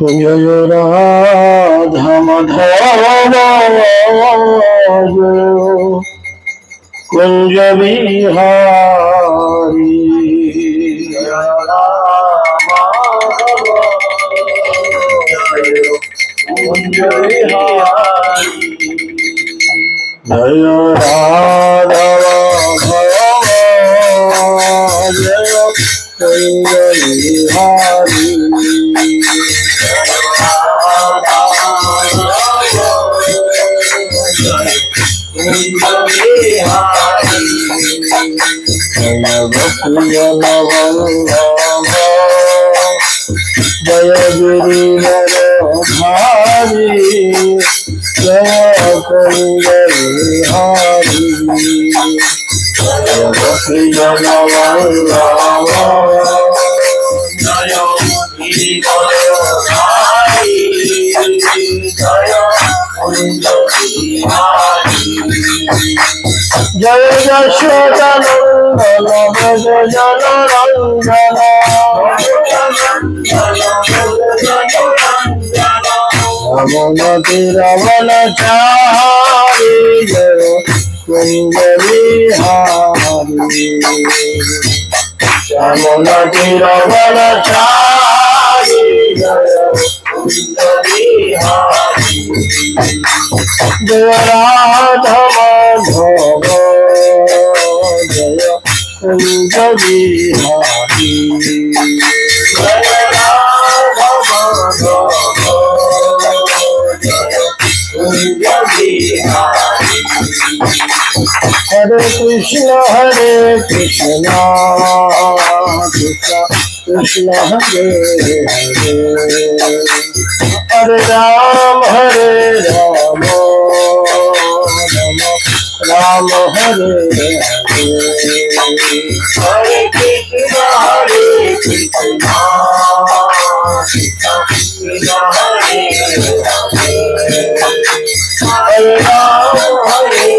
जय राधा माधव कुंज बिहारी जय कुंज बिहारी जय राधा जय कुंज बिहारी जय गिरिवर धारी जय कुंज बिहारी जय गिरिवर धारी जय यशोदानंदन भज जन रंजन रमणति रमण चारि जय कुंज बिहारी रमणति रमण चारि जय कुंज बिहारी जय राधा माधव जय कुंज बिहारी जय राधा माधव जय कुंज बिहारी हरे कृष्ण कृष्ण कृष्ण हरे हरे हरे राम राम हरे हरे हरे कृष्ण कृष्ण हरे हरे हरे राम राम हरे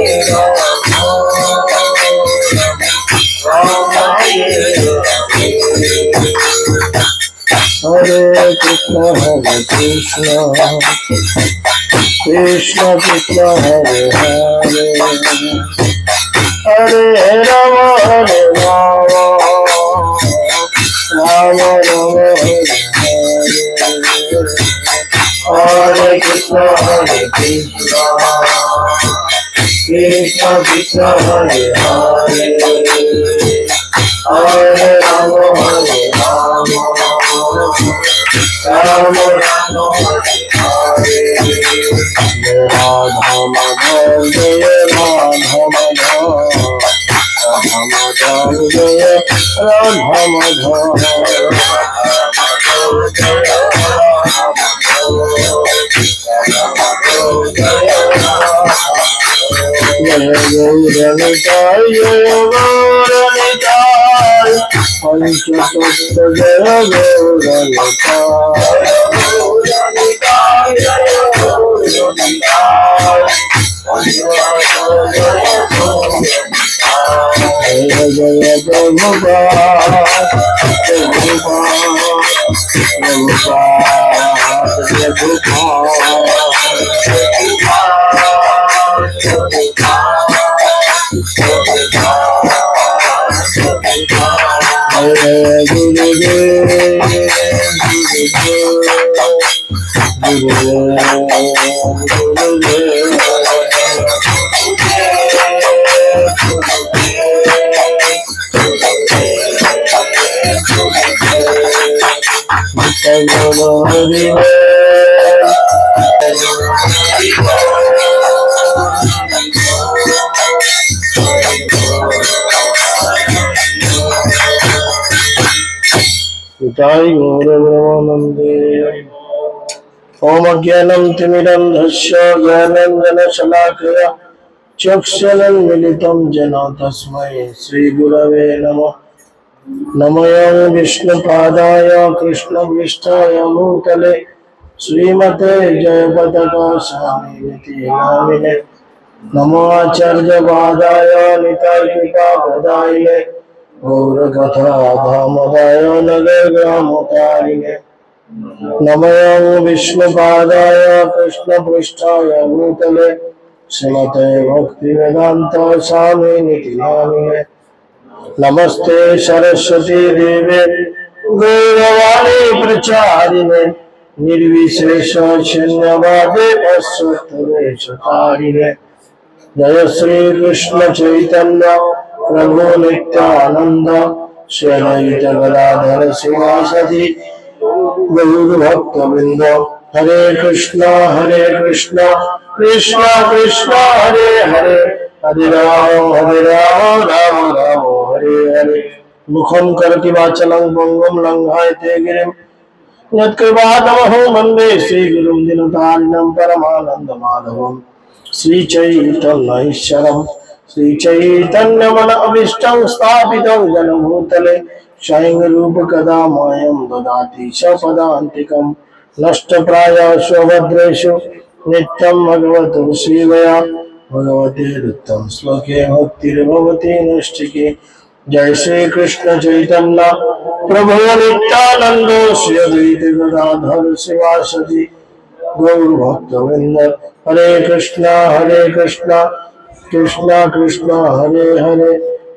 हरे हरे कृष्ण कृष्ण कृष्ण हरे हरे हरे राम राम राम हरे हरे कृष्ण कृष्ण कृष्ण हरे हरे हरे राम राम राम हरे हरे राधा माधव जय राधा माधव राधा माधव जय राधा माधव जय गौरनिताय जय गौरनिताय पंचतत्व जय गौरनिताय जय गौरनिताय जय जय प्रभुपाद जय गौरवनंदे ओम ज्ञानं तिमिरन्धस्य ज्ञानाञ्जनशलाकया चक्षुरुन्मीलितं येन तस्मै श्रीगुरवे नमः नमः विष्णुपादाय कृष्णपृष्ठाय भूतले श्रीमते जयपताका स्वामिनिति नामिने नमो आचार्यपादाय नितायकृपाप्रदायिने गौरकथा धामदाय नगरग्रामकारिणे नमयं विष्णुपादाय कृष्णपृष्ठाय भूतले श्रीमते भक्तिवेदांत स्वामिनिति नामिने। नमस्ते सरस्वती देवे गौरवाणी प्रचारिणे निर्विशेष शून्यवादे पश्चात्तरेशकारिणे। जय श्री कृष्ण चैतन्य प्रभु नित्यानंद श्री अद्वैत गदाधर शिवासादि गौर भक्तवृंद। हरे कृष्णा कृष्ण कृष्ण हरे हरे, हरे राम राम राम हरे हरे। मुखं करोति वाचालं पंगुं लंघयते गिरिं यत्कृपातमहं वन्दे श्रीगुरुं दीनतारिणं परमानन्दमाधवम्। श्रीचैतन्यैश्वरं श्रीचैतन्यमन अभीष्टं स्थापितं जनभूतले स्वयं रूपकदा मह्यं ददाति सपदान्तिकं। नष्टप्रायेषु भद्रेषु नित्यं भगवतो सेवया भगवते उत्तम श्लोके भक्तिर्भवति नैष्ठिके। जय श्री कृष्ण चैतन्य प्रभु नित्यानंद श्री अद्वैत गदाधर शिवासादि गौर भक्तवृंद। हरे कृष्णा कृष्णा कृष्ण हरे हरे,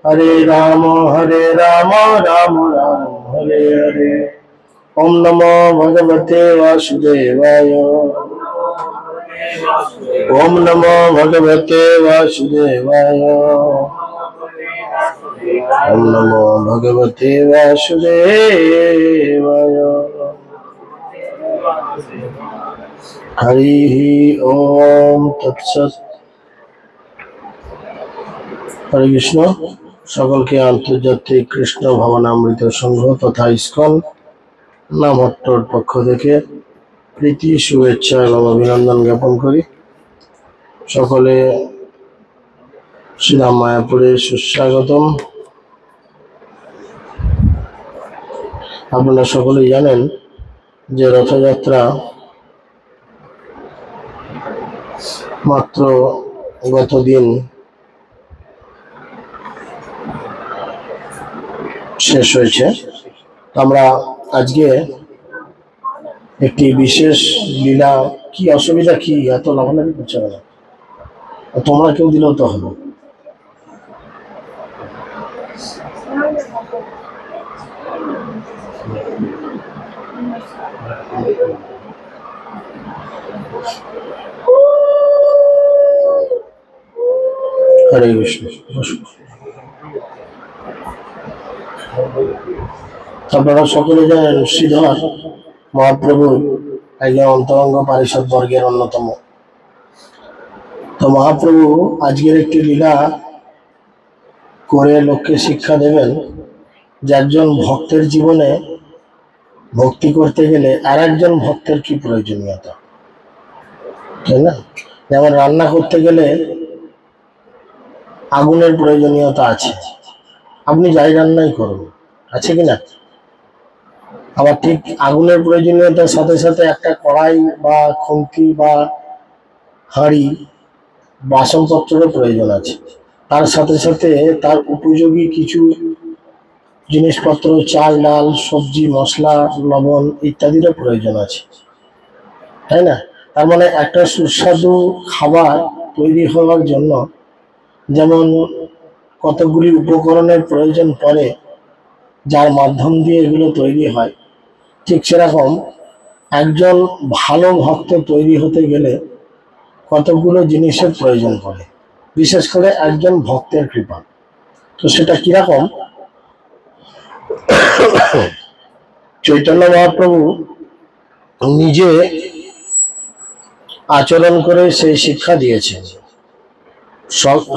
हरे राम राम राम हरे हरे। ओम नमो भगवते वासुदेवाय, ओम नमो भगवते वासुदेवाय, ओम नमो भगवते वासुदेवाय। हरि ओम तत्सत। हरे कृष्ण। सकल के आंतर्जातिक कृष्ण भवनामृत संघ तथा इस्कन नामहट्टर पक्ष থেকে প্রীতি শুভেচ্ছা এবং অভিনন্দন জ্ঞাপন করি। সকলে শ্রীরাম মায়াপুরে সুস্বাগতম। আপনারা সকলেই জানেন যে রথযাত্রা মাত্র গতদিন শেষ হয়েছে। আমরা আজকে একটি বিশেষ লীলা, কি অসুবিধা কি এত লাভালাভি করছে না, তোমরা কেউ দিলেও তো হবে। হরে কৃষ্ণ। আপনারা সকলে জানেন শ্রীধর মহাপ্রভু একজন অন্তরঙ্গ পারিষদ বর্গের অন্যতম। তো মহাপ্রভু আজকের একটি লীলা করে লোককে শিক্ষা দেবেন যে একজন ভক্তের জীবনে ভক্তি করতে গেলে আর একজন ভক্তের কি প্রয়োজনীয়তা, তাই না? যেমন রান্না করতে গেলে আগুনের প্রয়োজনীয়তা আছে, আপনি যাই রান্নাই করুন, আছে কি না? আবার ঠিক আগুনের প্রয়োজনীয়তার সাথে সাথে একটা কড়াই বা খুন্তি বা হাঁড়ি বাসনপত্রেরও প্রয়োজন আছে। তার সাথে সাথে তার উপযোগী কিছু জিনিসপত্র, চাল ডাল সবজি মশলা লবণ ইত্যাদিরও প্রয়োজন আছে, তাই না? তার মানে একটা সুস্বাদু খাবার তৈরি হওয়ার জন্য যেমন কতগুলি উপকরণের প্রয়োজন পড়ে, যার মাধ্যম দিয়ে এগুলো তৈরি হয়, ঠিক সেরকম একজন ভালো ভক্ত তৈরি হতে গেলে কতগুলো জিনিসের প্রয়োজন পড়ে, বিশেষ করে একজন ভক্তের কৃপা। তো সেটা কিরকম, চৈতন্য মহাপ্রভু নিজে আচরণ করে সেই শিক্ষা দিয়েছেন।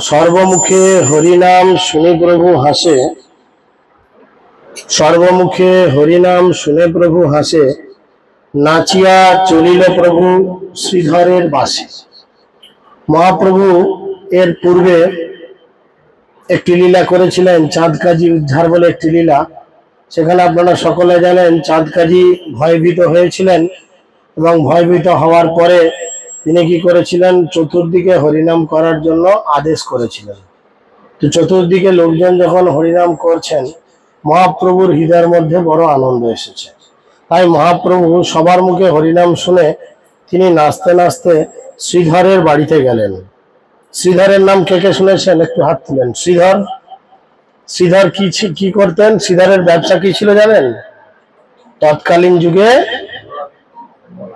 সর্বমুখে হরিনাম শুনে প্রভু হাসে, সর্বমুখে হরিনাম শুনে প্রভু হাসে, নাচিয়া চলিল প্রভু শ্রীধরের বাসে। মহাপ্রভু এর পূর্বে একটি লীলা করেছিলেন, চাঁদকাজি উদ্ধার বলে একটি লীলা। সেখানে আপনারা সকলে জানেন চাঁদকাজি ভয়ভীত হয়েছিলেন এবং ভয়ভীত হওয়ার পরে তিনি কি করেছিলেন, চতুর্দিকে হরিনাম করার জন্য আদেশ করেছিলেন। তো চতুর্দিকে লোকজন যখন হরিনাম করছেন, মহাপ্রভুর হৃদয়ের মধ্যে বড় আনন্দ এসেছে তাই মহাপ্রভু সবার মুখে হরিনাম শুনে তিনি নাচতে নাচতে শ্রীধরের বাড়িতে গেলেন। শ্রীধরের নাম কে কে শুনেছেন? একটু হাত তুলেন। শ্রীধর, শ্রীধর কি করতেন? শ্রীধরের ব্যবসা কি ছিল জানেন? তৎকালীন যুগে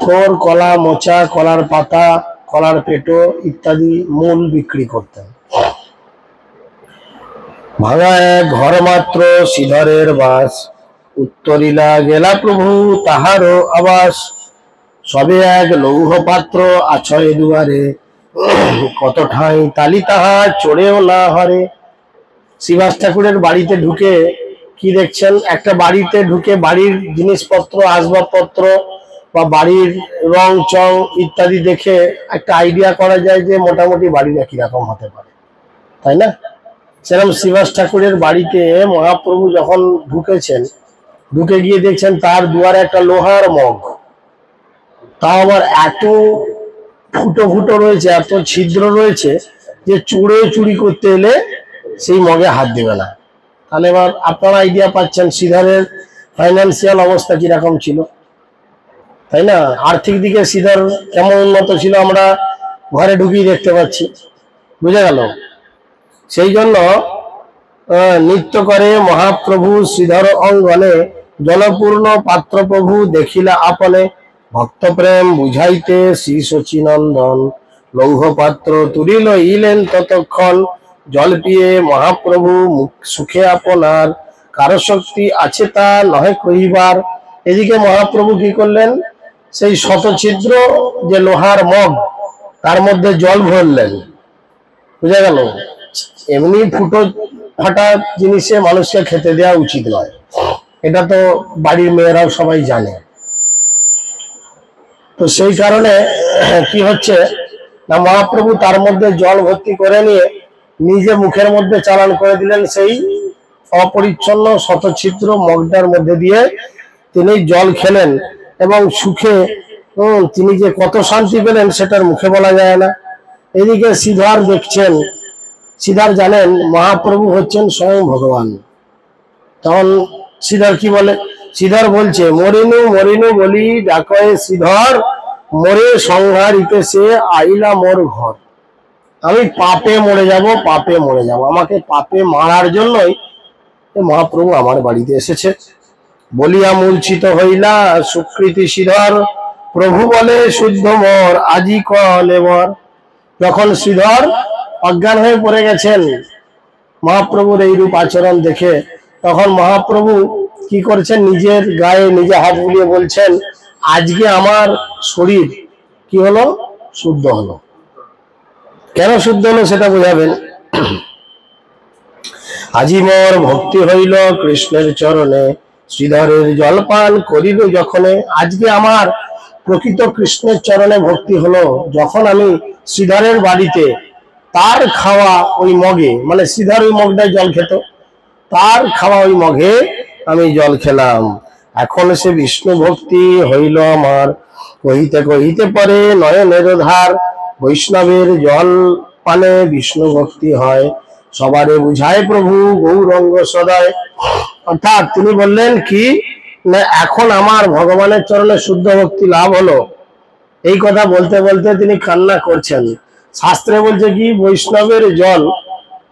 থোর, কলা মোচা, কলার পাতা, কলার পেটো ইত্যাদি মূল বিক্রি করতেন। ভাঙা এক ঘর মাত্র শ্রীধরের বাস, উত্তরিলা গেলা প্রভু তাহারও আবাস। সবে এক লৌহ পাত্র আছয় দুয়ারে, কত ঠাঁই তালি তাহা চড়েও না হরে। শ্রীবাস ঠাকুরের বাড়িতে ঢুকে কি দেখছেন? একটা বাড়িতে ঢুকে বাড়ির জিনিসপত্র, আসবাবপত্র বা বাড়ির রং চং ইত্যাদি দেখে একটা আইডিয়া করা যায় যে মোটামুটি বাড়িটা কিরকম হতে পারে, তাই না? সেরকম শ্রীবাস ঠাকুরের বাড়িতে মহাপ্রভু যখন ঢুকেছেন, ঢুকে গিয়ে দেখছেন তার দুয়ারে একটা লোহার মগ, তাও আবার এত ফুটো ফুটো রয়েছে, এত ছিদ্র রয়েছে যে চুরি করতে এলে সেই মগে হাত দেবে না। তাহলে এবার আপনারা আইডিয়া পাচ্ছেন শ্রীধরের ফাইন্যান্সিয়াল অবস্থা কিরকম ছিল, তাই না? আর্থিক দিকে শ্রীধর কেমন উন্নত ছিল আমরা ঘরে ঢুকিয়ে দেখতে পাচ্ছি, বুঝে গেল? সেই জন্য নৃত্য করে মহাপ্রভু শ্রীধর অঙ্গনে, জলপূর্ণ পাত্র প্রভু দেখিলা আপনে। ভক্ত প্রেম বুঝাইতে শ্রী শচীনন্দন, লৌহ পাত্র তুলিল ইলেন ততক্ষণ। জল পিয়ে মহাপ্রভু মুখ সুখে আপনার, কারো শক্তি আছে তা নহে কহিবার। এদিকে মহাপ্রভু কি করলেন? সেই শতছিদ্র যে লোহার মগ, তার মধ্যে জল ভরলেন, বুঝা গেল? এমনি ফুটো ফাটা জিনিসে মানুষকে খেতে দেওয়া উচিত নয়, এটা তো বাড়ির মেয়েরাও সবাই জানে। তো সেই কারণে কি হচ্ছে না, মহাপ্রভু তার মধ্যে জল ভর্তি করে নিয়ে নিজে মুখের মধ্যে চালান করে দিলেন। সেই অপরিচ্ছন্ন শতছিদ্র মগটার মধ্যে দিয়ে তিনি জল খেলেন এবং সুখে তিনি যে কত শান্তি পেলেন সেটার মুখে বলা যায় না। এদিকে শ্রীধর দেখছেন, শ্রীধর জানেন মহাপ্রভু হচ্ছেন স্বয়ং ভগবান। তখন শ্রীধর কি বলে? শ্রীধর বলছে, মরিনু মরিনু বলি ডাকয়ে শ্রীধর, মরে সংহারিতে সে আইলা মোর ঘর। আমি পাপে মরে যাব, পাপে মরে যাব, আমাকে পাপে মারার জন্যই মহাপ্রভু আমার বাড়িতে এসেছে। বলিয়া মূর্ছিত হইলা সুকৃতি শ্রীধর, প্রভু বলে শুদ্ধ মোর আজি কলে মর। যখন শ্রীধর অজ্ঞান হয়ে পড়ে গেছেন মহাপ্রভুর এই রূপ আচরণ দেখে, তখন মহাপ্রভু কি করছেন? নিজের গায়ে নিজে হাত বুলিয়ে বলছেন, আজকে আমার শরীর কি হলো? শুদ্ধ হলো। কেন শুদ্ধ হলো সেটা বোঝাবেন। আজি মোর ভক্তি হইল কৃষ্ণের চরণে, শ্রীধরের জলপান করিল যখনে। আজকে আমার প্রকৃত কৃষ্ণের চরণে ভক্তি হলো যখন আমি শ্রীধরের বাড়িতে তার খাওয়া ওই মগে, মানে শ্রীধর ওই মগটায় জল খেত, তার খাওয়া ওই মগে আমি জল খেলাম। এখন সে বিষ্ণু ভক্তি হইল আমার, কহিতে কহিতে পরে নয়নের ধার। বৈষ্ণবের জল পানে বিষ্ণু ভক্তি হয়, সবারে বুঝায় প্রভু গৌরঙ্গ সদায়। অর্থাৎ তিনি বললেন কি না, এখন আমার ভগবানের চরণে শুদ্ধ ভক্তি লাভ হলো। এই কথা বলতে বলতে তিনি কান্না করছেন। শাস্ত্রে বলছে কি, বৈষ্ণবের জল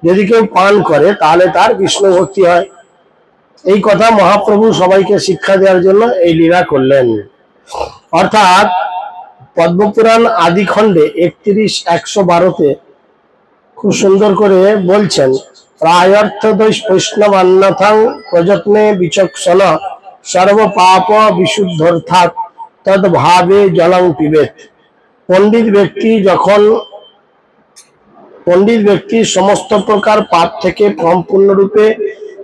যদি কেউ পান করে তাহলে তার বিষ্ণু ভক্তি হয়। এই কথা মহাপ্রভু সবাইকে শিক্ষা দেওয়ার জন্য এই লীলা করলেন। অর্থাৎ পদ্মপুরাণ আদি খণ্ডে 31:112-তে খুব সুন্দর করে বলছেন, প্রায়র্থ বৈষ্ণবান্নথাং প্রযত্নে বিচক্ষণ, সর্ব পাপ বিশুদ্ধর্থাৎ তদ ভাবে জলং পিবেত। পণ্ডিত ব্যক্তি সমস্ত প্রকার পাপ থেকে সম্পূর্ণরূপে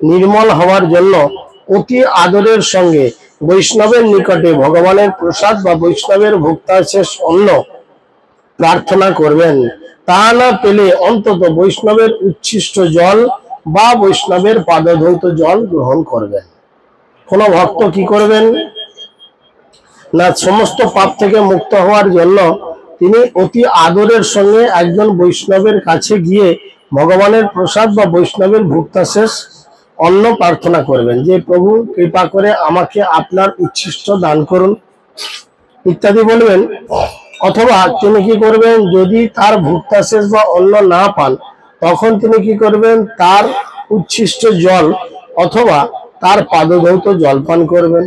নির্মল হওয়ার জন্য অতি আদরের সঙ্গে বৈষ্ণবের নিকটে ভগবানের প্রসাদ বা বৈষ্ণবের ভোক্তাশেষ অন্ন প্রার্থনা করবেন। তা না পেলে অন্তত বৈষ্ণবের উচ্ছিষ্ট জল বা বৈষ্ণবের পাদধৌত জল গ্রহণ করবেন। কোন ভক্ত কি করবেন না, সমস্ত পাপ থেকে মুক্ত হওয়ার জন্য তিনি অতি আদরের সঙ্গে একজন বৈষ্ণবের কাছে গিয়ে ভগবানের প্রসাদ বা বৈষ্ণবের ভোক্তাশেষ অন্য প্রার্থনা করবেন যে প্রভু কৃপা করে আমাকে আপনার উচ্ছিষ্ট দান করুন ইত্যাদি বলবেন। অথবা তিনি কি করবেন, যদি তার ভুক্তাশেষ বা অন্ন না পান তখন তিনি কি করবেন, তার উচ্ছিষ্ট জল অথবা তার পাদধৌত জলপান করবেন।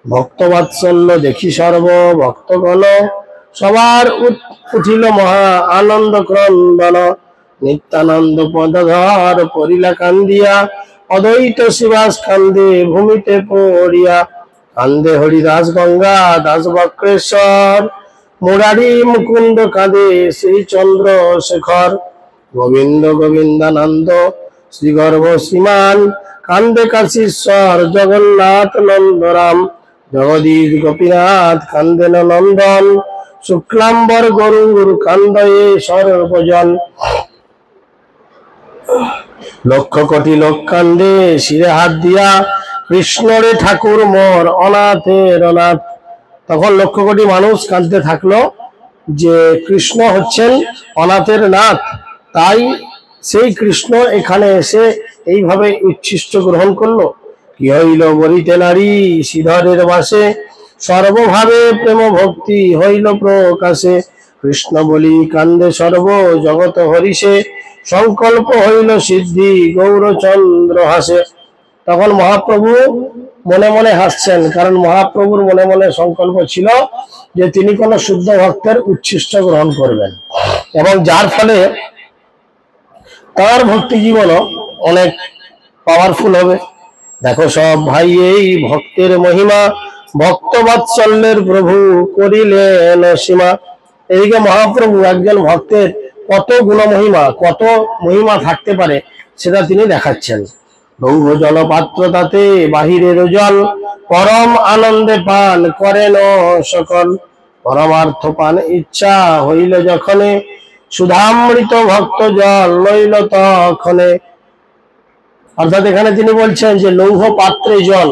ভক্তবাৎসল্য দেখি সর্ব ভক্তগণ, সবার উঠিল মহা আনন্দ ক্রন্দন। নিত্যানন্দ পদধর পরিলা কান্দিয়া, অদ্বৈত শিবাস কান্দে ভূমিতে পড়িয়া। কান্দে হরিদাস গঙ্গা দাস বক্রেশ্বর, মুরারি মুকুন্দ কাঁদে শ্রী চন্দ্রশেখর। গোবিন্দ গোবিন্দানন্দ শ্রীগর্ভ শ্রীমান, কান্দে কাশীশ্বর জগন্নাথ নন্দরাম। জগদীশ গোপীনাথ কান্দেন নন্দন, শুক্লাম্বর গরুর কান্দয়ে সর্বজন। লক্ষ কোটি লোক কান্দে শিরে হাত দিয়া, কৃষ্ণরে ঠাকুর মোর অনাথের অনাথ। তখন লক্ষ কোটি মানুষ কাঁদতে থাকলো যে কৃষ্ণ হচ্ছেন অনাথের নাথ, তাই সেই কৃষ্ণ এখানে এসে এইভাবে উচ্ছিষ্ট গ্রহণ করলো। কি হইল বলিতে নারী শ্রীধরের বাসে, সর্বভাবে প্রেম ভক্তি হইল প্রকাশে। কৃষ্ণ বলি কান্দে সর্ব জগত হরিষে, সংকল্প হইল সিদ্ধি গৌরচন্দ্র হাসে। তখন মহাপ্রভু মনে মনে হাসছেন, কারণ মহাপ্রভুর মনে মনে সংকল্প ছিল যে তিনি কোন শুদ্ধ ভক্তের উচ্ছিষ্ট গ্রহণ করবেন এবং যার ফলে তার ভক্তি জীবনও অনেক পাওয়ারফুল হবে। দেখো সব ভাই এই ভক্তের মহিমা, ভক্ত বাৎসল্যের প্রভু করিলেন সীমা। এইদিকে মহাপ্রভু একজন ভক্তের কত গুণমহিমা, কত মহিমা থাকতে পারে সেটা তিনি দেখাচ্ছেন। লৌহ জলপাত্র তাতে বাহিরের জল, পরম আনন্দে পান করেন সকল। পরমার্থ পান ইচ্ছা হইল যখনে, সুধামৃত ভক্ত জল লইল তখনে। অর্থাৎ এখানে তিনি বলছেন যে লৌহ পাত্রে জল,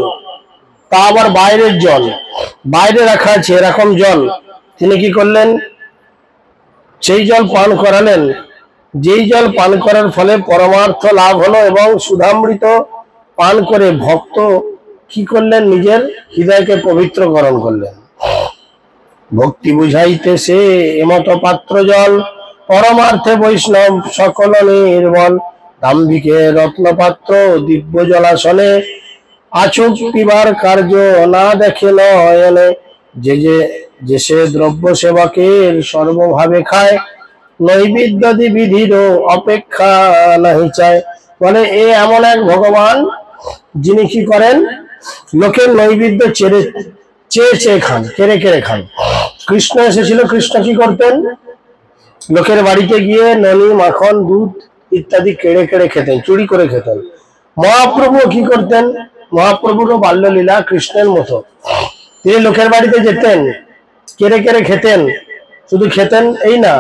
তা আবার বাইরের জল, বাইরে রাখা আছে এরকম জল, তিনি কি করলেন, সেই জল পান করালেন। যেই জল পান করার ফলে পরমার্থ লাভ হলো এবং সুধামৃত পান করে ভক্ত কি করলেন, নিজের হৃদয়কে পবিত্রকরণ করলেন। ভক্তি বুঝাইতে সে এমত পাত্র জল, পরমার্থে বৈষ্ণব সকল নির্বল। দাম্ভিকে রত্নপাত্র দিব্য জলাশনে, আচুক পিবার কার্য না দেখে নয়নে। যে সে দ্রব্য সেবকের সর্বভাবে খায়, নৈবেদ্যাদি বিধিরও অপেক্ষা নাহি চায়। বলে এ এমন এক ভগবান যিনি কি করেন, লোকের নৈবেদ্য চেয়ে চেয়ে খান, কেড়ে কেড়ে খান। কৃষ্ণ এসেছিল, কৃষ্ণ কি করতেন, লোকের বাড়িতে গিয়ে ননি মাখন দুধ ইত্যাদি কেড়ে কেড়ে খেতেন, চুরি করে খেতেন। মহাপ্রভু কি করতেন, মহাপ্রভুরও বাল্যলীলা কৃষ্ণের মতো, তিনি লোকের বাড়িতে যেতেন, কেড়ে কেড়ে খেতেন। শুধু খেতেন এই না,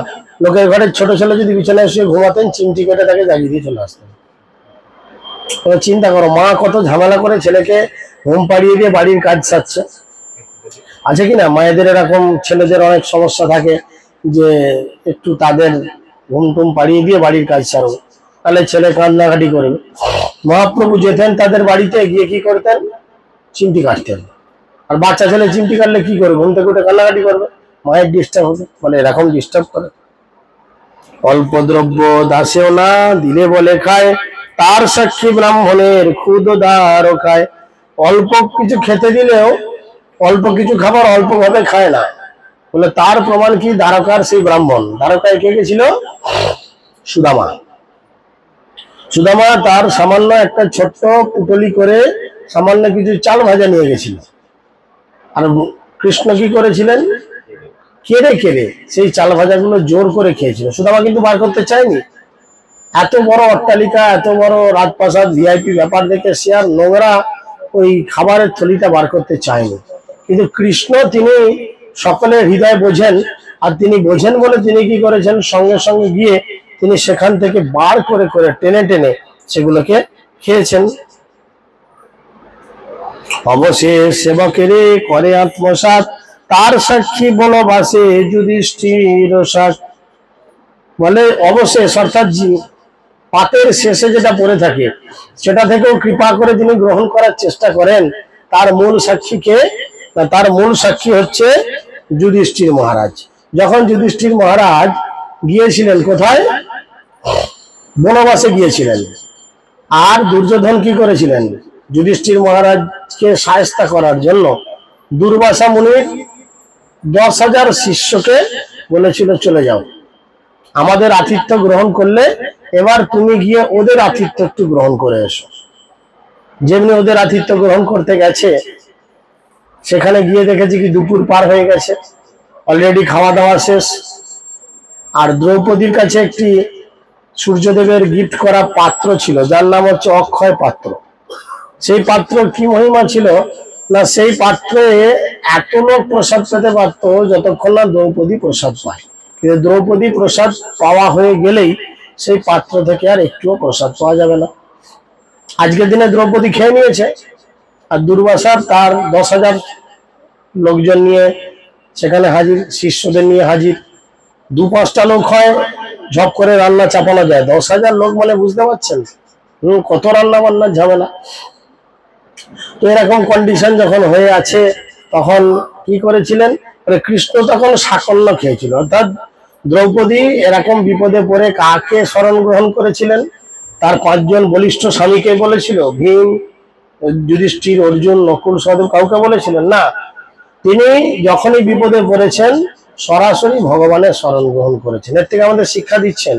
লোকের ঘরের ছোট ছেলে যদি বিছানায় শুয়ে ঘুমাতেন, চিমটি কেটে তাকে জাগিয়ে দিয়ে চলে আসতেন। চিন্তা করো, মা কত ঝামেলা করে ছেলেকে ঘুম পাড়িয়ে দিয়ে বাড়ির কাজ সারছে, আছে কিনা? মায়েদের এরকম ছেলেদের অনেক সমস্যা থাকে যে একটু তাদের ঘুম টুম পাড়িয়ে দিয়ে বাড়ির কাজ সারো, তাহলে ছেলে কান্নাকাটি করবে। মহাপ্রভু যেতেন তাদের বাড়িতে, গিয়ে কি করতেন, চিমটি কাটতেন। আর বাচ্চা ছেলে চিমটি কাটলে কি করবে, ঘুম থেকে উঠে কান্নাকাটি করবে, মায়ের ডিস্টার্ব হবে। বলে এরকম ডিস্টার্ব করে। অল্প দ্রব্য দাসেও না দিলে বলে খায়, তার সাক্ষী ব্রাহ্মণের ক্ষুদ দ্বারকায়। অল্প কিছু খেতে দিলেও, অল্প কিছু খাবার অল্প ভাবে খায় না, বলে তার প্রমাণ কি, দ্বারকার সেই ব্রাহ্মণ। দ্বারকায় কে গেছিল, সুদামা। সুদামা তার সামান্য একটা ছোট্ট পুটলি করে সামান্য কিছু চাল ভাজা নিয়ে গেছিল, আর কৃষ্ণ কি করেছিলেন, কেড়ে কেড়ে সেই চাল ভাজাগুলো জোর করে খেয়েছিল। সুদামা কিন্তু বার করতে চায়নি। এত বড় অট্টালিকা, এত বড় রাজপ্রাসাদ, ভিআইপি ব্যাপার দেখে সে আর নোংরা ওই খাবারের থলিটা বার করতে চায়নি। কিন্তু কৃষ্ণ তিনি সকলের হৃদয় বোঝেন, আর তিনি বোঝেন বলে তিনি কি করেছেন, সঙ্গে সঙ্গে গিয়ে তিনি সেখান থেকে বার করে করে টেনে টেনে সেগুলোকে খেয়েছেন। অবশেষ সেবকেরে করে আত্মসাৎ, তার সাক্ষী বনবাসে যুধিষ্ঠির সাত। বলে অবশেষ অর্থাৎ পাতের শেষে যেটা পড়ে থাকে সেটা থেকেও কৃপা করে তিনি গ্রহণ করার চেষ্টা করেন। তার মূল সাক্ষী কে? না, তার মূল সাক্ষী হচ্ছে যুধিষ্ঠির মহারাজ। যখন যুধিষ্ঠির মহারাজ গিয়েছিলেন কোথায়? বনবাসে গিয়েছিলেন। আর দুর্যোধন কি করেছিলেন? যুধিষ্ঠির মহারাজকে শায়েস্তা করার জন্য দুর্বাসা মুনির 10,000 শিষ্যকে বলেছিল চলে যাও, আমাদের আতিথ্য গ্রহণ করলে এবার তুমি গিয়ে ওদের আতিথ্য একটু গ্রহণ করে এসো। যেমনি ওদের আতিথ্য গ্রহণ করতে গেছে, সেখানে গিয়ে দেখেছি কি দুপুর পার হয়ে গেছে, অলরেডি খাওয়া দাওয়া শেষ। আর দ্রৌপদীর কাছে একটি সূর্যদেবের গিফট করা পাত্র ছিল, যার নাম হচ্ছে অক্ষয় পাত্র। সেই পাত্র কি মহিমা ছিল না, সেই পাত্রে এত লোক প্রসাদ পেতে পারতো যতক্ষণ না দ্রৌপদী প্রসাদ পায়। কিন্তু দ্রৌপদী প্রসাদ পাওয়া হয়ে গেলেই সেই পাত্র থেকে আর একটুও প্রসাদ পাওয়া যাবে না। আজকের দিনে দ্রৌপদী খেয়ে নিয়েছে, আর দুর্বাসার তার 10,000 লোকজন নিয়ে সেখানে হাজির, শিষ্যদের নিয়ে হাজির। 2-5টা লোক হয় ঝপ করে রান্না চাপানো যায়, 10,000 লোক মানে বুঝতে পারছেন কত রান্না বান্নার ঝামেলা। তো এরকম কন্ডিশন যখন হয়ে আছে, তখন কি করেছিলেন? কৃষ্ণ তখন সাকল্য খেয়েছিল, অর্থাৎ দ্রৌপদী এরকম বিপদে পড়ে কাকে শরণ গ্রহণ করেছিলেন? তার 5 জন বলিষ্ঠ স্বামীকে বলেছিল? ভীম, যুধিষ্ঠির, অর্জুন, নকুল, সহদেব কাউকে বলেছিলেন না। তিনি যখনই বিপদে পড়েছেন সরাসরি ভগবানের শরণ গ্রহণ করেছেন। এর থেকে আমাদের শিক্ষা দিচ্ছেন,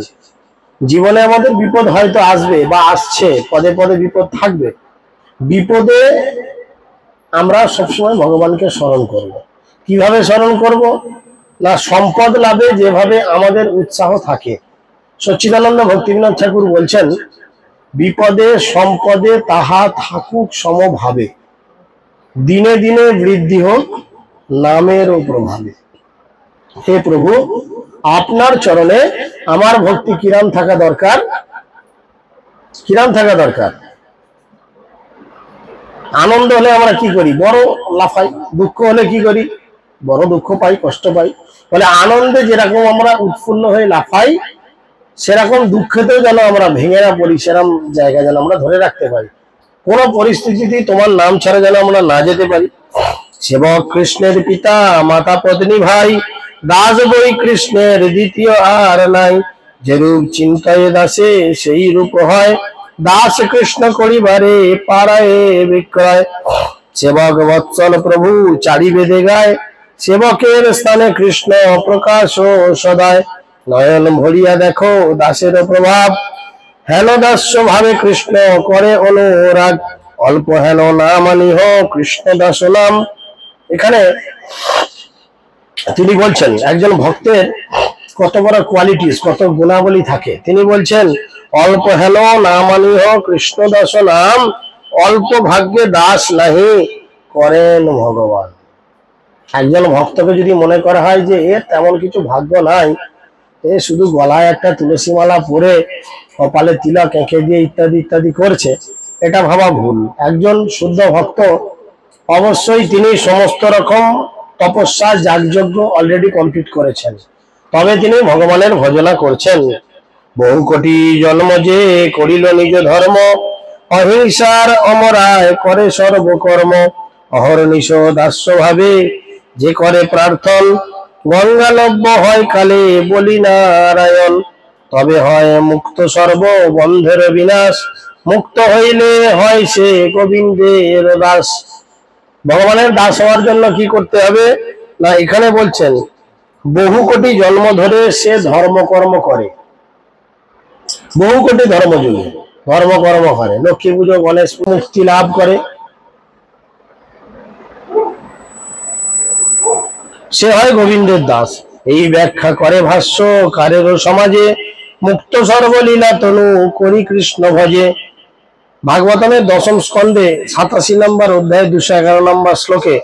জীবনে আমাদের বিপদ হয়তো আসবে বা আসছে, পদে পদে বিপদ থাকবে। বিপদে আমরা সবসময় ভগবানকে স্মরণ করব। কিভাবে স্মরণ করব? না, সম্পদ লাভে যেভাবে আমাদের উৎসাহ থাকে। সচ্চিদানন্দ ভক্তিবিনোদ ঠাকুর বলছেন, বিপদে সম্পদে তাহা থাকুক সমভাবে, দিনে দিনে বৃদ্ধি হোক নামের প্রভাবে। হে প্রভু, আপনার চরণে আমার ভক্তি কিরাম থাকা দরকার? কিরাম থাকা দরকার? আনন্দ হলে আমরা কি করি? বড় লাফাই। দুঃখ হলে কি করি? বড় দুঃখ পাই, কষ্ট পাই। বলে আনন্দে যেরকম আমরা উৎফুল্ল হয়ে লাফাই, সেরকম দুঃখেতেও যেন আমরা ভেঙে না পড়ি, সেরকম জায়গা যেন আমরা ধরে রাখতে পারি। কোন পরিস্থিতিতে তোমার নাম ছাড়া যেন আমরা না যেতে পারি। সেবক কৃষ্ণের পিতা, মাতা পত্নী ভাই, দাস বই কৃষ্ণের দ্বিতীয় আর নাই। যেরূপ চিন্তায় দাসে সেই রূপ হয়, দাস কৃষ্ণ করিবারে পারায়ে বিক্রয়। সেবক বৎসল প্রভু চারি বেদে গায়, সেবকের স্থানে কৃষ্ণ প্রকাশ সদায়। নয়ন ভরিয়া দেখো দাসের প্রভাব, হেন দাস্য ভাবে কৃষ্ণ করে অনুরাগ। অল্প হেন না মানিহ কৃষ্ণ দাস নাম। এখানে তিনি বলছেন একজন ভক্তের কত বড় কোয়ালিটিস, কত গুণাবলী থাকে। তিনি বলছেন, অল্প হেন না মানিহ কৃষ্ণ দাস নাম, অল্প ভাগ্যে দাস নাহি করেন ভগবান। একজন ভক্তকে যদি মনে করা হয় যে এর তেমন কিছু ভাগ্য নাই, এ শুধু গলায় একটা তুলসী মালা পরে কপালে তিলক এঁকে দিয়ে ইত্যাদি ইত্যাদি করছে, এটা ভাবা ভুল। একজন শুদ্ধ ভক্ত অবশ্যই তিনি সমস্ত রকম তপস্যা যাগযজ্ঞ অলরেডি কমপ্লিট করেছেন, তবে তিনি ভগবানের ভজনা করছেন। বহু কোটি জন্ম যে করিল নিজ ধর্ম, অহিংসার অমরায় করে সর্বকর্ম। অহর্নিশ দাস্য ভাবে যে করে প্রার্থন, গঙ্গালব্য হয় কালে বলি নারায়ণ। তবে হয় মুক্ত সর্ব বন্ধের বিনাশ, মুক্ত হইলে হয় সে গোবিন্দের দাস। ভগবানের দাস হওয়ার জন্য কি করতে হবে? না, এখানে বলছেন বহু কোটি জন্ম ধরে সে ধর্মকর্ম করে, বহু কোটি ধর্মযুগে ধর্মকর্ম করে, লক্ষ্মী পুজো, গণেশ মুক্তি লাভ করে, সে হয় গোবিন্দের দাস। এই ব্যাখ্যা করে ভাষ্যকারের সমাজে, মুক্ত সর্বলীলা তনু করি কৃষ্ণ ভজে। ভাগবতমের 10ম স্কন্ধে 87 নম্বর অধ্যায় 211 নম্বর শ্লোকে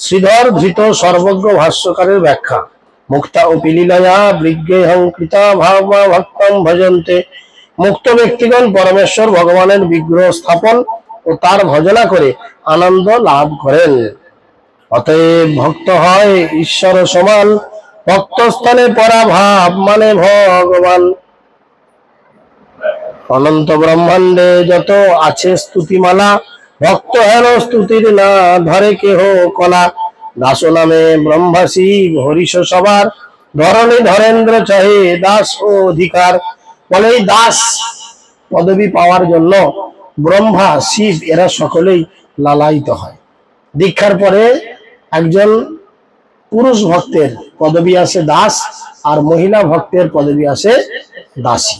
শ্রীধর ধৃত সর্বজ্ঞ ভাষ্যকারের ব্যাখ্যা। মুক্তা ও পিলীলয়া বৃজ্ঞেহং কৃতা ভাবা ভক্তম ভজন্তে। মুক্ত ব্যক্তিগণ পরমেশ্বর ভগবানের বিগ্রহ স্থাপন ও তার ভজনা করে আনন্দ লাভ করেন। অতএব ভক্ত হয় ঈশ্বর সমান, ভক্তস্থানে পরাভাব মানে ভগবান। অনন্ত ব্রহ্মাণ্ডে যত আছে স্তুতিমালা, ভক্ত হেন স্তুতির না ধরে কেহ কলা। দাস নামে ব্রহ্মা শিব হরিষ সবার, ধরণী ধরেন্দ্র চাহে দাস ও অধিকার। বলে এই দাস পদবী পাওয়ার জন্য ব্রহ্মা শিব এরা সকলেই লালায়িত হয়। দীক্ষার পরে একজন পুরুষ ভক্তের পদবী আসে দাস, আর মহিলা ভক্তের পদবী আসে দাসী,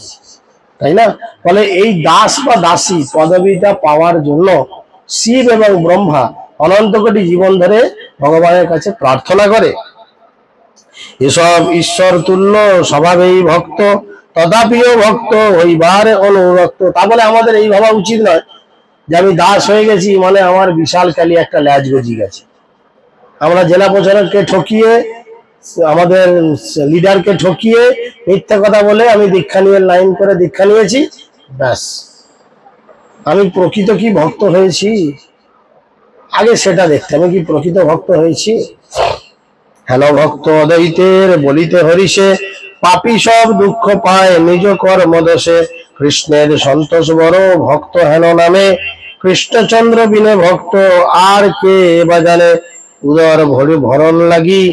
তাই না? ফলে এই দাস বা দাসী পদবীটা পাওয়ার জন্য শিব এবং ব্রহ্মা অনন্ত কোটি জীবন ধরে ভগবানের কাছে প্রার্থনা করে। এসব ঈশ্বর তুল্য স্বভাবেই ভক্ত, তথাপিও ভক্ত হইবার অনুরক্ত। তা বলে আমাদের এই ভাবা উচিত নয় যে আমি দাস হয়ে গেছি মানে আমার বিশাল কালি একটা ল্যাজ গজি গেছে। আমরা জেলা প্রশাসককে ঠকিয়ে, আমাদের লিডারকে ঠকিয়ে, মিথ্যা কথা বলে আমি দীক্ষা নিয়ে লাইন করে দীক্ষা নিয়েছি, ব্যাস আমি প্রকৃত কি ভক্ত হয়েছি? আগে সেটা দেখতে, আমি কি প্রকৃত ভক্ত হয়েছি? হেন ভক্ত অদ্বৈতের বলিতে হরিষে, পাপী সব দুঃখ পায় নিজ কর্ম দোষে। কৃষ্ণের সন্তোষ বড় ভক্ত হেন নামে, কৃষ্ণচন্দ্র বিনে ভক্ত আর কে বা জানে। উদর ভরণ লাগি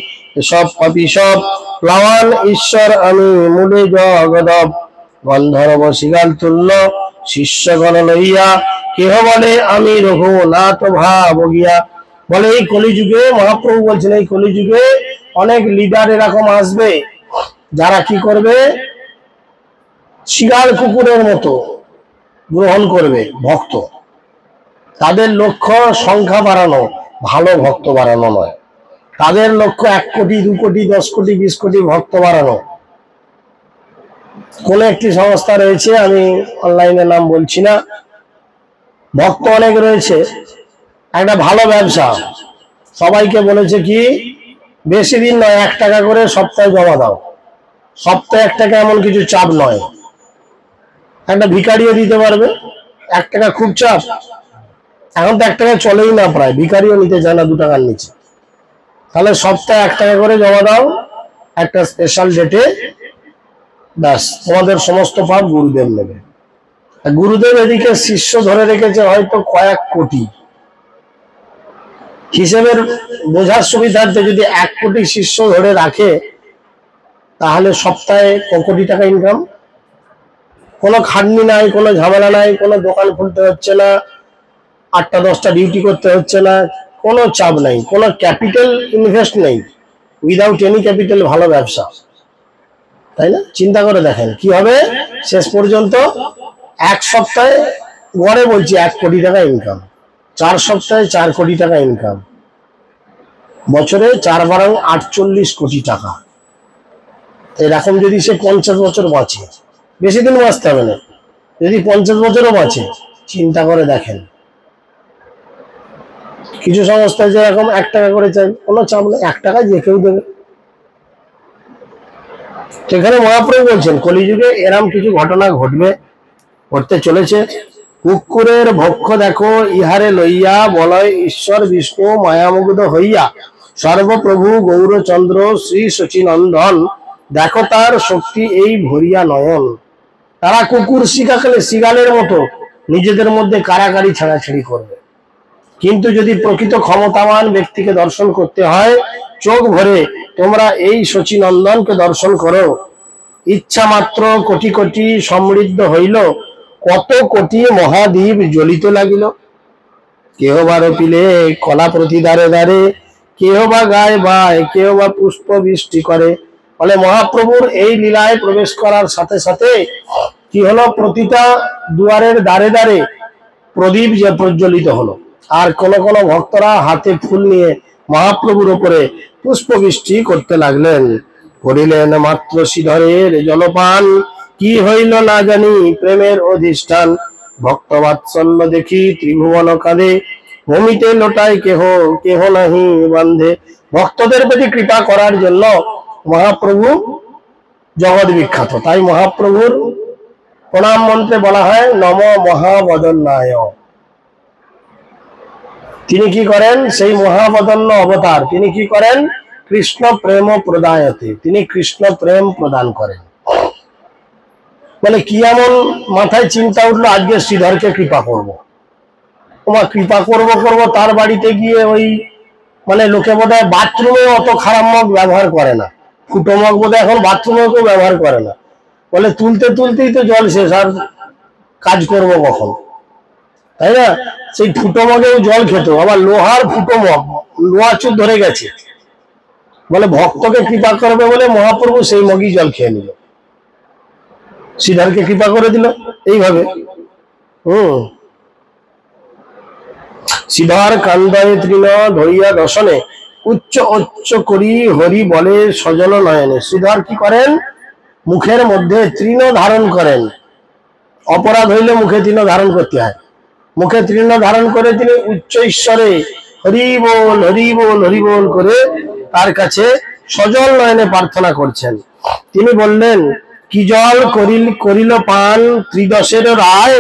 সব পাপী সব, প্লাওয়ান ঈশ্বর আমি মূলে জগদব। গন্ধর্ব শিগাল তুল্য শিষ্যগণ লইয়া, কেহ বলে আমি রঘুনাথ ভাব গিয়া। বলে এই কলিযুগে, মহাপ্রভু বলছেন এই কলিযুগে অনেক লিডার এরকম আসবে যারা কি করবে, শিগাল কুকুরের মতো গ্রহণ করবে ভক্ত। তাদের লক্ষ্য সংখ্যা বাড়ানো, ভালো ভক্ত বাড়ানো নয়। তাদের লক্ষ্য 1 কোটি 2 কোটি 10 কোটি 20 কোটি ভক্ত বাড়ানো। কোন একটি সংস্থা রয়েছে, আমি অনলাইনে নাম বলছি না, ভক্ত অনেক রয়েছে, একটা ভালো ব্যবসা, সবাইকে বলেছে কি বেশি দিন নয় 1 টাকা করে সপ্তাহে জমা দাও। সপ্তাহে 1 টাকা এমন কিছু চাপ নয়, একটা ভিখারিও দিতে পারবে। 1 টাকা খুব চাপ? এখন তো 1 টাকা চলেই না, প্রায় ভিখারিও নিতে চায় না 2 টাকার নিচে। তাহলে সপ্তাহে 1 টাকা করে জমা দাও একটা স্পেশাল ডেটে, ব্যাস তোমাদের সমস্ত পাপ গুরুদেব নেবে। গুরুদেব এদিকে শিষ্য ধরে রেখেছে হয়তো কয়েক কোটি। হিসেবের বোঝার সুবিধার্থে যদি 1 কোটি শিষ্য ধরে রাখে, তাহলে সপ্তাহে ক কোটি টাকা ইনকাম। কোনো খাটনি নাই, কোনো ঝামেলা নাই, কোনো দোকান খুলতে হচ্ছে না, 8টা 10টা ডিউটি করতে হচ্ছে না, কোনো চাপ নাই, কোনো ক্যাপিটাল ইনভেস্ট নেই। উইদাউট এনি ক্যাপিটাল ভালো ব্যবসা, তাই না? চিন্তা করে দেখেন কি হবে শেষ পর্যন্ত। 1 সপ্তাহে গড়ে বলছি 1 কোটি টাকা ইনকাম, 4 সপ্তাহে 4 কোটি টাকা ইনকাম, বছরে 4 বারং 48 কোটি টাকা। এরকম যদি সে 50 বছর বাঁচে, বেশি দিন বাঁচতে হবে না, যদি 50 বছরও বাঁচে, চিন্তা করে দেখেন। কিছু সংস্থায় যেরকম 1 টাকা করে চাই, কোনো চাপ নেই, 1 টাকা যে কেউ দেবে। সেখানে মহাপ্রভু বলছেন কলিযুগে এরম কিছু ঘটনা ঘটবে, ঘটতে চলেছে। কুকুরের ভক্ষ দেখো ইহারে লইয়া, বলয় ঈশ্বর বিষ্ণু মায়ামুগ্ধ হইয়া। সর্বপ্রভু গৌরচন্দ্র শ্রী শচীনন্দন, দেখো তার শক্তি এই ভরিয়া নয়ন। তারা কুকুর শিগালের মতো নিজেদের মধ্যে কারাকারি ছাড়াছাড়ি করবে, কিন্তু যদি প্রকৃত ক্ষমতাবান ব্যক্তিকে দর্শন করতে হয়, চোখ ভরে তোমরা এই শচীনন্দনকে দর্শন করো। ইচ্ছা মাত্র কোটি কোটি সমৃদ্ধ হইল, কত কোটি মহাদ্বীপ জ্বলিতে লাগিল। কেহ বা রপিলে কলা প্রতি দ্বারে দ্বারে, কেহ বা গায় বায়, কেহ বা পুষ্প বৃষ্টি করে। ফলে মহাপ্রভুর এই লীলায় প্রবেশ করার সাথে সাথে কি হলো, প্রতিটা দুয়ারের দ্বারে দ্বারে প্রদীপ যে প্রজ্বলিত হলো। আর কোন কোন ভক্তরা হাতে ফুল নিয়ে মহাপ্রভুর উপরে পুষ্প বৃষ্টি করতে লাগলেন। করিলেন মাত্র শ্রীধরের জলপান, কি হইল না জানি প্রেমের অধিষ্ঠান। ভক্ত বাৎসল্য দেখি ত্রিভুবন কাঁদে, ভূমিতে লোটায় কেহ কেহ নাহি বান্ধে। ভক্তদের প্রতি কৃপা করার জন্য মহাপ্রভু জগৎ বিখ্যাত। তাই মহাপ্রভুর প্রণাম মন্ত্রে বলা হয় নম মহাবদন্যায়। তিনি কি করেন, সেই মহাবদন্য অবতার, তিনি কি করেন, কৃষ্ণ প্রেম প্রদায়তে, তিনি কৃষ্ণ প্রেম প্রদান করেন। বলে কি এমন মাথায় চিন্তা উঠলো, আজকে শ্রীধরকে কৃপা করব। তোমার কৃপা করব করব, তার বাড়িতে গিয়ে ওই মানে লোকে বোধহয় বাথরুমে অত খারাপ মগ ব্যবহার করে না, ফুটো মগ বোধহয় এখন বাথরুমেও কেউ ব্যবহার করে না। বলে তুলতে তুলতেই তো জল শেষ, আর কাজ করব কখন, তাই না? সেই ফুটো মগেও জল খেত, আবার লোহার ফুটো মগ, লোহা চুর ধরে গেছে। বলে ভক্তকে কৃপা করবে বলে মহাপ্রভু সেই মগই জল খেয়ে নিল, শ্রীধরকে কৃপা করে দিল এইভাবে। শ্রীধর কান্দয়ে তৃণ ধরিয়া দশনে, উচ্চ উচ্চ করি হরি বলে সজল নয়নে। শ্রীধর কি করেন, মুখের মধ্যে তৃণ ধারণ করেন। অপরাধ হইলে মুখে তৃণ ধারণ করতে হয়। মুখে তৃণ ধারণ করে তিনি উচ্চ ঈশ্বরে হরি বল হরি বল হরি বল করে তার কাছে সজল নয়নে প্রার্থনা করছেন। তিনি বললেন, কি জল করিল পান ত্রিদশের রায়,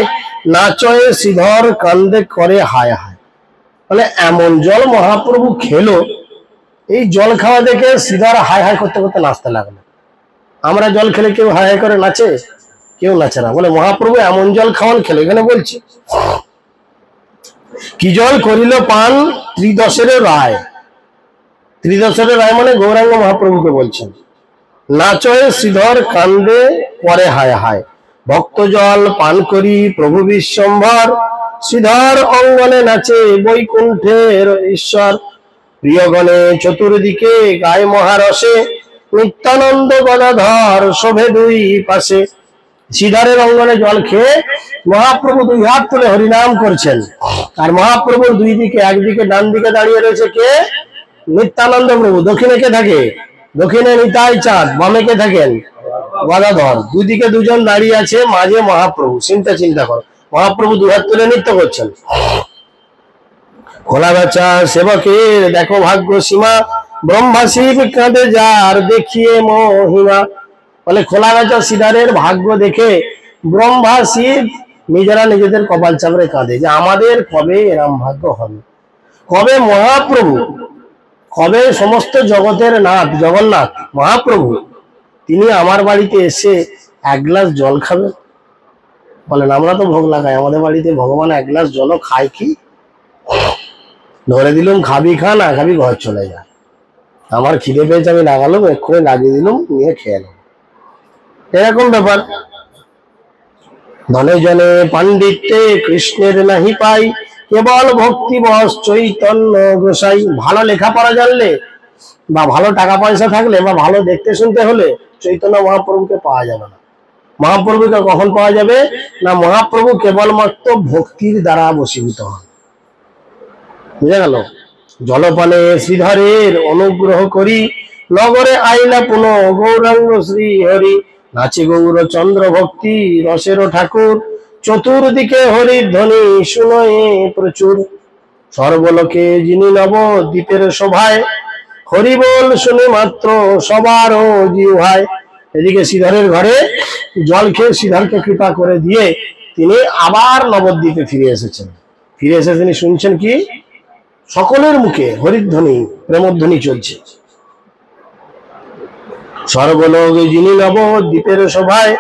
নাচয়ে শ্রীধর কান্দে করে হায় হায়। বলে এমন জল মহাপ্রভু খেলো, এই জল খাওয়া দেখে শ্রীধর হায় হায় করতে করতে নাচতে লাগলো। আমরা জল খেলে কেউ হায় হায় করে নাচে? কেউ নাচে না। বলে মহাপ্রভু এমন জল খাওয়ান খেলো, এখানে বলছি কি জল করিল পান ত্রিদশের রায়। ত্রিদশের রায় মানে গৌরাঙ্গ মহাপ্রভুকে বলছেন। নাচয়ে শ্রীধর কান্দে করে হায় হায়, ভক্ত জল পান করি প্রভু বিশ্বম্ভর, শ্রীধর অঙ্গনে নাচে বৈকুণ্ঠের ঈশ্বর, প্রিয়গণে চতুর্দিকে গায় মহারসে, নিত্যানন্দ গদাধর শোভে দুই পাশে। শ্রীধরের অঙ্গনে জল খেয়ে মহাপ্রভু দুই হাত তুলে হরিনাম করছেন, আর মহাপ্রভুর দুই দিকে, একদিকে ডান দিকে দাঁড়িয়ে রয়েছে কে? নিত্যানন্দ প্রভু। দক্ষিণে কে থাকে? দক্ষিণে নিতাই চাঁদ, বামে কে থাকেন? গদাধর। দুদিকে দুজন দাঁড়িয়ে আছে, মাঝে মহাপ্রভু। চিন্তা করো, মহাপ্রভু দুই হাত তুলে নৃত্য করছেন। খোলা বেচা সেবকের দেখো ভাগ্য সীমা, ব্রহ্মা শিব কাঁদে যার দেখিয়ে মহিমা। বলে খোলা বেচা শ্রীধরের ভাগ্য দেখে ব্রহ্মা শিব নিজেরা নিজেদের কপাল চাপড়ে কাঁদে, যে আমাদের কবে এরম ভাগ্য হবে, কবে মহাপ্রভু, কবে সমস্ত জগতের নাথ জগন্নাথ মহাপ্রভু তিনি আমার বাড়িতে এসে এক গ্লাস জল খাবেন। বলেন আমরা তো ভোগ লাগাই, আমাদের বাড়িতে ভগবান এক গ্লাস জলও খায় কি? ধরে দিলুম খাবি খা, না খাবি ঘর চলে যায়। আমার খিদে পেয়েছে, আমি লাগালাম, এক্ষুনি লাগিয়ে দিলুম, নিয়ে খেয়ে নেব, এরকম ব্যাপার। ধনে জনে পাণ্ডিত্যে কৃষ্ণের নাহি পাই, কেবল ভক্তি বস চৈতন্য গোসাই। ভালো লেখাপড়া জানলে বা ভালো টাকা পয়সা থাকলে বা ভালো দেখতে শুনতে হলে চৈতন্য মহাপ্রভুকে পাওয়া যাবে না। মহাপ্রভুকে কখন পাওয়া যাবে না? মহাপ্রভু কেবলমাত্র ভক্তির দ্বারা বশীভূত হন। বুঝা গেল? জলপানে শ্রীধরের অনুগ্রহ করি, নগরে আইলা পুনঃ গৌরাঙ্গ শ্রী হরি, নাচে গৌর চন্দ্র ভক্তি রসের ঠাকুর, চতুর্দিকে হরির ধ্বনি শুনয়ে প্রচুর, সর্বলোকে যিনি নব দ্বীপের শোভায়, হরিবোল শুনে মাত্র সবারও জিহ্বায়। এদিকে শ্রীধরের ঘরে জল খেয়ে শ্রীধরকে কৃপা করে দিয়ে তিনি আবার নবদ্বীপে ফিরে এসেছেন। ফিরে এসে তিনি শুনছেন কি? সকলের মুখে হরিধ্বনি, প্রেমধ্বনি চলছে। সর্বলোক যিনি নব দ্বীপের শোভায়,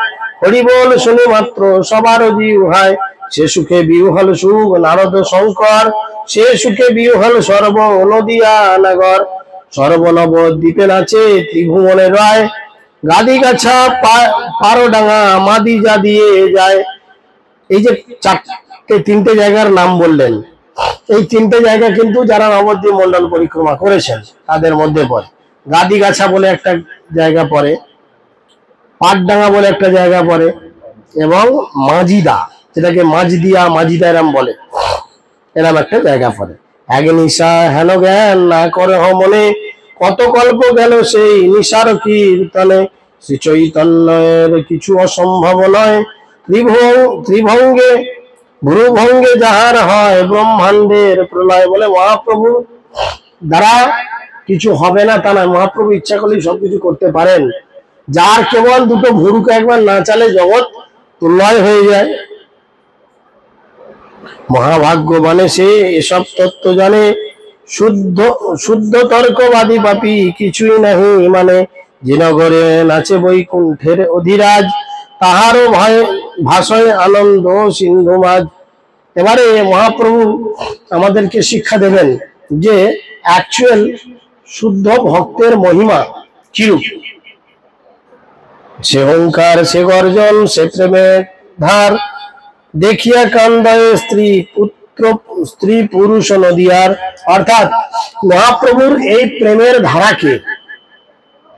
হরিবোল শুনে মাত্র সবার জিহ্বায়, সে সুখে বিহ্বল সুখ নারদ শঙ্কর, সে সুখে বিহ্বল সর্ব নদিয়া নগর, সর্বনব দ্বীপে নাচে ত্রিভুবনের রায়, গাদি গাছা পারোডাঙ্গা মাদি যা দিয়ে যায়। এই যে তিনটে জায়গার নাম বললেন, এই তিনটে জায়গা কিন্তু যারা নবদ্বীপ মন্ডল পরিক্রমা করেছেন তাদের মধ্যে পড়ে। গাদি গাছা বলে একটা জায়গা পড়ে, পাটডাঙ্গা বলে একটা জায়গা পড়ে, এবং মাঝিদা, যেটাকে মাঝদিয়া মাঝিদা এরম বলে, এরম একটা জায়গা পড়ে। এক নিশা হেন জ্ঞান না করে মনে, কত কল্প গেল সেই নিশার কীর্তনে, শ্রী চৈতন্যের কিছু অসম্ভব নয়, ত্রিভঙ্গে ভ্রুভঙ্গে যাহার হয় ব্রহ্মাণ্ডের প্রলয়। বলে মহাপ্রভু দ্বারা কিছু হবে না তা নয়, মহাপ্রভু ইচ্ছা করলেই সবকিছু করতে পারেন। যার কেবল দুটো ভুরুকে একবার না চালে জগৎ প্রলয় হয়ে যায়। মহাভাগ্যবানে সে এসব তত্ত্ব জানে, শুদ্ধ তর্কবাদী পাপী কিছুই নাহি মানে, যে নগরে নাচে বৈকুণ্ঠের অধিরাজ, তাহারও ভয়ে ভাষয় আনন্দ সিন্ধু মাঝ। এবারে মহাপ্রভু আমাদেরকে শিক্ষা দেবেন যে অ্যাকচুয়াল শুদ্ধ ভক্তের মহিমা কিরূপ। সে হুঙ্কার, সে গর্জন, সে প্রেমের ধার, দেখিয়া কান্দায় স্ত্রী পুরুষ নদিয়ার। অর্থাৎ মহাপ্রভুর এই প্রেমের ধারাকে,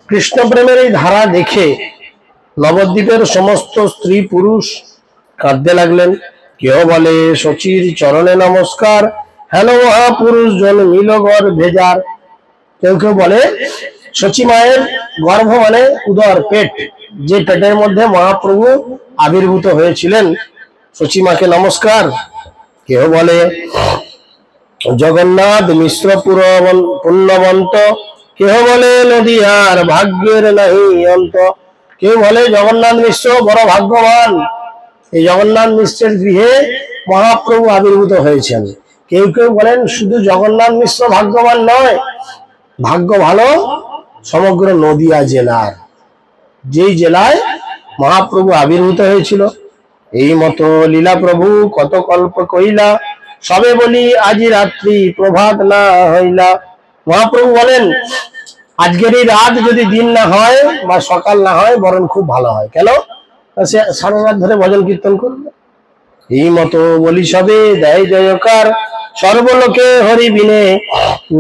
কৃষ্ণ প্রেমের এই ধারা দেখে নবদ্বীপের সমস্ত স্ত্রী পুরুষ কাঁদতে লাগলেন। কেউ বলে শচীর চরণে নমস্কার, হেন মহাপুরুষ জন মিল গর্ভ ভেজার। কেউ কেউ বলে শচী মায়ের গর্ভ মানে উদর, পেট, যে পেটের মধ্যে মহাপ্রভু আবির্ভূত হয়েছিলেন, শচী মাকে নমস্কার। কেউ বলে জগন্নাথ মিশ্র পুণ্যবন্ত, কেহ বলে নদীয়ার ভাগ্যের নাহি অন্ত। কেউ বলে জগন্নাথ মিশ্র বড় ভাগ্যবান, এই জগন্নাথ মিশ্রের গৃহে মহাপ্রভু আবির্ভূত হয়েছেন। কেউ কেউ বলেন শুধু জগন্নাথ মিশ্র ভাগ্যবান নয়, ভাগ্য ভালো সমগ্র নদিয়া জেলার, যেই জেলায় মহাপ্রভু আবির্ভূত হয়েছিল। এই মতো লীলা প্রভু কত কল্প কইলা, সবে বলি আজি রাত্রি প্রভাত না হইলা। মহাপ্রভু বলেন আজকের এই রাত যদি দিন না হয় বা সকাল না হয় বরং খুব ভালো হয়। কেন? সে সারা রাত ধরে ভজন কীর্তন করবে। এই মতো বলি সবে দেয় জয়কার, সর্বলোকে হরি বিনে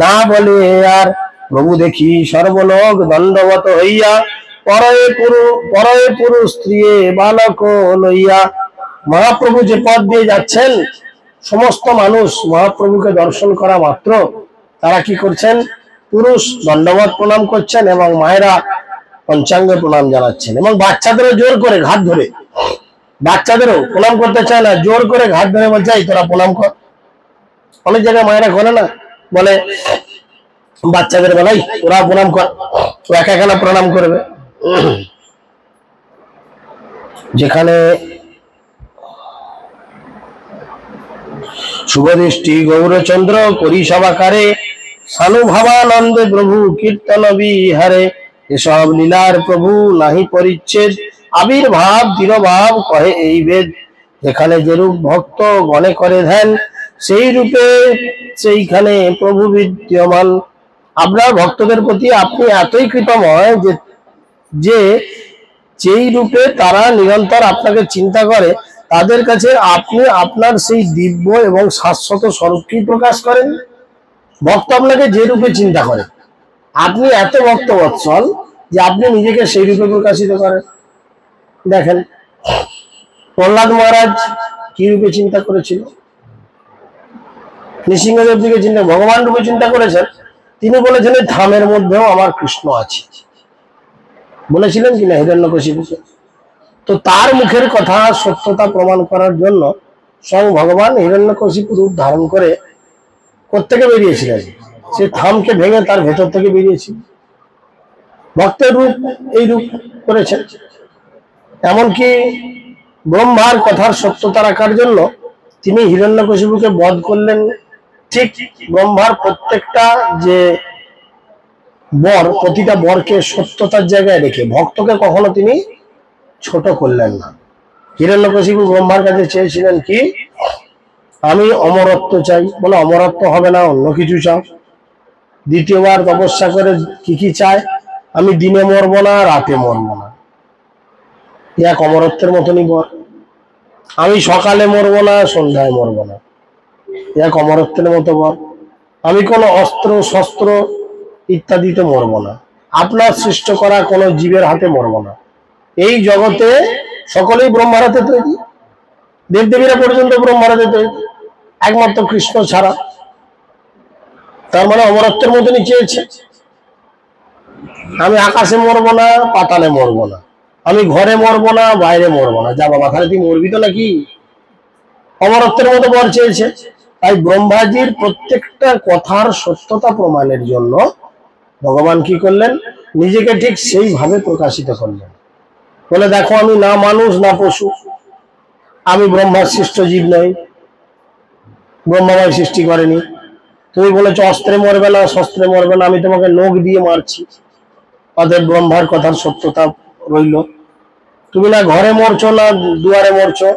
না বলে আর। প্রভু দেখি সর্বলোক দণ্ডবত হইয়া, পরয়ে পুরুষ স্ত্রী বালক লইয়া। মহাপ্রভু যে পথ দিয়ে যাচ্ছেন, সমস্ত মানুষ মহাপ্রভুকে দর্শন করা মাত্র তারা কি করছেন? পুরুষ দণ্ডবত প্রণাম করছেন এবং মায়েরা পঞ্চাঙ্গে প্রণাম জানাচ্ছেন, এবং বাচ্চাদেরও জোর করে ঘাট ধরে, বাচ্চাদেরও প্রণাম করতে চায় না, জোর করে ঘাট ধরে বলছে এই তোরা প্রণাম কর। অনেক জায়গায় মায়েরা করে না, বলে বাচ্চাদের বলাই ওরা প্রণাম কর, ও একা একা প্রণাম করবে। যেখানে শুভদৃষ্টি গৌরচন্দ্র করি সবাকারে, সানুভাবানন্দে প্রভু কীর্তন বিহারে। এসব লীলার প্রভু নাহি পরিচ্ছেদ, আবির্ভাব দৃঢ়ভাব কহে এই বেদ। যেখানে যেরূপ ভক্ত গণে করে ধ্যান, সেই রূপে সেইখানে প্রভু বিদ্যমান। আপনার ভক্তদের প্রতি আপনি এতই কৃপাময় যে যেই রূপে তারা নিরন্তর আপনাকে চিন্তা করে, তাদের কাছে আপনি আপনার সেই দিব্য এবং শাশ্বত স্বরূপকেই প্রকাশ করেন। ভক্ত আপনাকে যে রূপে চিন্তা করে, আপনি এত ভক্ত বৎসল যে আপনি নিজেকে সেই রূপে প্রকাশিত করেন। দেখেন প্রহ্লাদ মহারাজ কি রূপে চিন্তা করেছিল, নৃসিংহদেব দিকে চিন্তা ভগবান রূপে চিন্তা করেছেন। তিনি বলেছিলেন ধামের মধ্যেও আমার কৃষ্ণ আছে, বলেছিলেন কিনা হিরণ্যকশিপুকে। তো তার মুখের কথা সত্যতা প্রমাণ করার জন্য স্বয়ং ভগবান হিরণ্যকশিপু রূপ ধারণ করে কোত্থেকে বেরিয়েছিলেন? সে থামকে ভেঙে তার ভেতর থেকে বেরিয়েছিল। ভক্তের রূপ এই রূপ করেছেন। এমনকি ব্রহ্মার কথার সত্যতা রাখার জন্য তিনি হিরণ্যকশিপুকে বধ করলেন। ঠিক ব্রহ্মার প্রত্যেকটা যে বর, প্রতিটা বরকে সত্যতার জায়গায় রেখে ভক্তকে কখনো তিনি ছোট করলেন না। হিরণ্যকশিপু ব্রহ্মার কাছে চেয়েছিলেন কি? আমি অমরত্ব চাই। বলে অমরত্ব হবে না, অন্য কিছু চাও। দ্বিতীয়বার তপস্যা করে কি চায়? আমি দিনে মরবো না, রাতে মরবো না। এক অমরত্বের মতনই বর। আমি সকালে মরবো না, সন্ধ্যায় মরবো না। এক অমরত্বের মতো বর। আমি কোনো অস্ত্র শস্ত্র ইত্যাদিতে মরবো না। আপনার সৃষ্ট করা কোনো জীবের হাতে মরবো না। এই জগতে সকলেই ব্রহ্মার হাতে তৈরি, দেবদেবীরা পর্যন্ত ব্রহ্মার হাতে তৈরি, একমাত্র কৃষ্ণ ছাড়া। তার মানে অমরত্বের মতনই চেয়েছে। আমি আকাশে মরবো না, পাতালে মরবো না, আমি ঘরে মরবো না, বাইরে মরবো না। যা বাবা, তাহলে তুই মরবি তো নাকি? অমরত্বের মতো বর চেয়েছে। তাই ব্রহ্মাজির প্রত্যেকটা কথার সত্যতা প্রমাণের জন্য ভগবান কি করলেন? নিজেকে ঠিক সেইভাবে প্রকাশিত করলেন। বলে দেখো আমি না মানুষ না পশু, আমি ব্রহ্মার সৃষ্ট জীব নই, ব্রহ্মাময় সৃষ্টি করেনি। তুমি বলেছো অস্ত্রে মরবে না, শস্ত্রে মরবে না, আমি তোমাকে নখ দিয়ে মারছি। অতএব ব্রহ্মার কথার সত্যতা রইল। তুমি না ঘরে মরছো না দুয়ারে মরছো,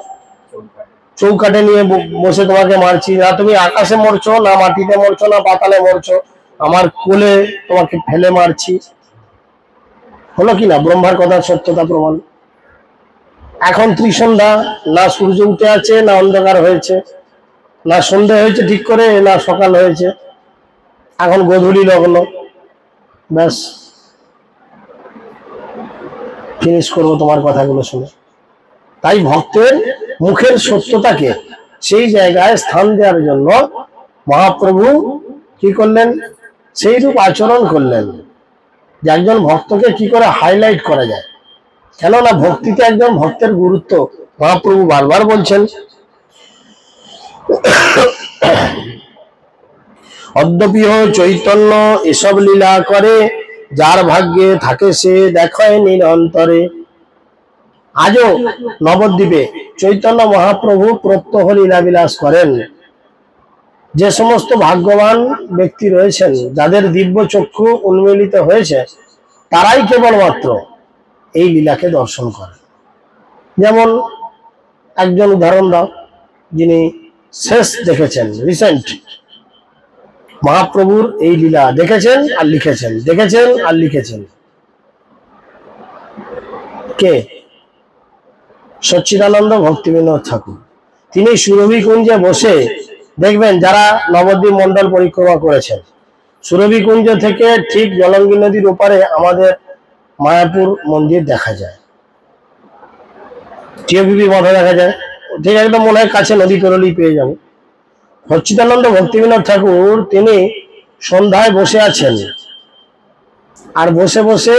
চৌকাঠে নিয়ে বসে তোমাকে মারছি, না তুমি আকাশে মরছো না মাটিতে মরছো না পাতালে মরছো, আমার কোলে তোমাকে ফেলে মারছি। হলো কি না ব্রহ্মার কথার সত্যতা প্রমাণ? এখন ত্রিসন্ধ্যা, না সূর্য উঠে আছে না অন্ধকার হয়েছে, না সন্ধ্যা হয়েছে ঠিক করে না সকাল হয়েছে, এখন গোধূলি লগ্ন। ব্যাস ফিনিশ করবো তোমার কথাগুলো শুনে। তাই ভক্তের মুখের সত্যতাকে সেই জায়গায় স্থান দেওয়ার জন্য মহাপ্রভু কি করলেন, সেই রূপ আচরণ করলেন যে একজন ভক্তকে কি করে হাইলাইট করা যায়। কেননা ভক্তিতে একজন ভক্তের গুরুত্ব মহাপ্রভু বারবার বলছেন, অদ্যপিহ চৈতন্য এসব লীলা করে, যার ভাগ্যে থাকে সে দেখায় নিরন্তরে। আজও নবদ্বীপে চৈতন্য মহাপ্রভু প্রত্যহ লীলা বিলাস করেন। যে সমস্ত ভাগ্যবান ব্যক্তি রয়েছেন, যাদের দিব্য চক্ষু উন্মিলিত হয়েছে, তারাই কেবলমাত্র এই লীলাকে দর্শন করেন। যেমন একজন উদাহরণ দাও, যিনি শেষ দেখেছেন, রিসেন্ট মহাপ্রভুর এই লীলা দেখেছেন আর লিখেছেন, দেখেছেন আর লিখেছেন, কে? সচ্চিদানন্দ ভক্তিবিনোদ ঠাকুর। তিনি সুরভি কুঞ্জে বসে দেখবেন, যারা নবদ্বীপ মন্ডল পরিক্রমা করেছেন, সুরভি কুঞ্জ থেকে ঠিক জলঙ্গি নদীর ওপারে আমাদের মায়াপুর মন্দির দেখা যায়, টিওপিপি মাথা দেখা যায়, ঠিক একদম মনে হয় কাছে, নদী পেরোলেই পেয়ে যাবো। সচ্চিদানন্দ ভক্তিবিনোদ ঠাকুর তিনি সন্ধ্যায় বসে আছেন, আর বসে বসে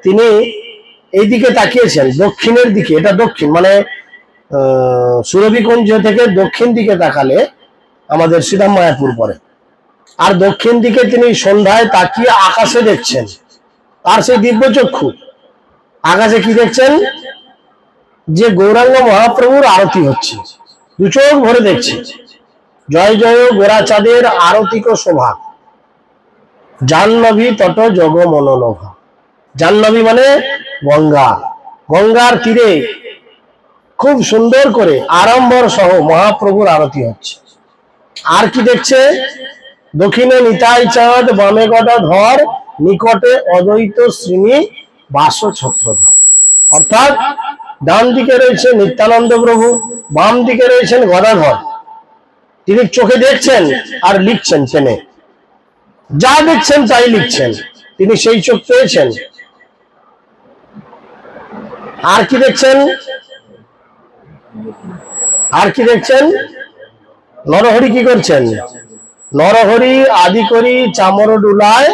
তিনি এইদিকে তাকিয়েছেন, দক্ষিণের দিকে। এটা দক্ষিণ, মানে সুরভিকুঞ্জ থেকে দক্ষিণ দিকে তাকালে আমাদের শ্রীরাম মায়াপুর পরে, আর দক্ষিণ দিকে তিনি সন্ধ্যায় তাকিয়ে আকাশে দেখছেন। আর সেই দিব্য চক্ষু আকাশে কি দেখছেন? যে গৌরাঙ্গ মহাপ্রভুর আরতি হচ্ছে, দু চোখ ভরে দেখছে। জয় জয় গোরা চাঁদের আরতিক শোভা, জাহ্নবী তট জগ মনোলোভা। জাহ্নবী মানে গঙ্গা, গঙ্গার তীরে খুব সুন্দর করে আড়ম্বর সহ মহাপ্রভুর আরতি হচ্ছে। আর কি দেখছে? দক্ষিণে নিতাই চাঁদ, বামে গদাধর, নিকটে অদ্বৈত শ্রীনি বাস ছত্রধর। অর্থাৎ ডান দিকে রয়েছে নিত্যানন্দ প্রভু, বাম দিকে রয়েছেন গদাধর। তিনি চোখে দেখছেন আর লিখছেন পেনে, যা দেখছেন তাই লিখছেন, তিনি সেই চোখ পেয়েছেন। আর কি দেখছেন? আর কি দেখছেন? নরহরি কি করছেন? নরহরি আদি করি চামর ডুলায়,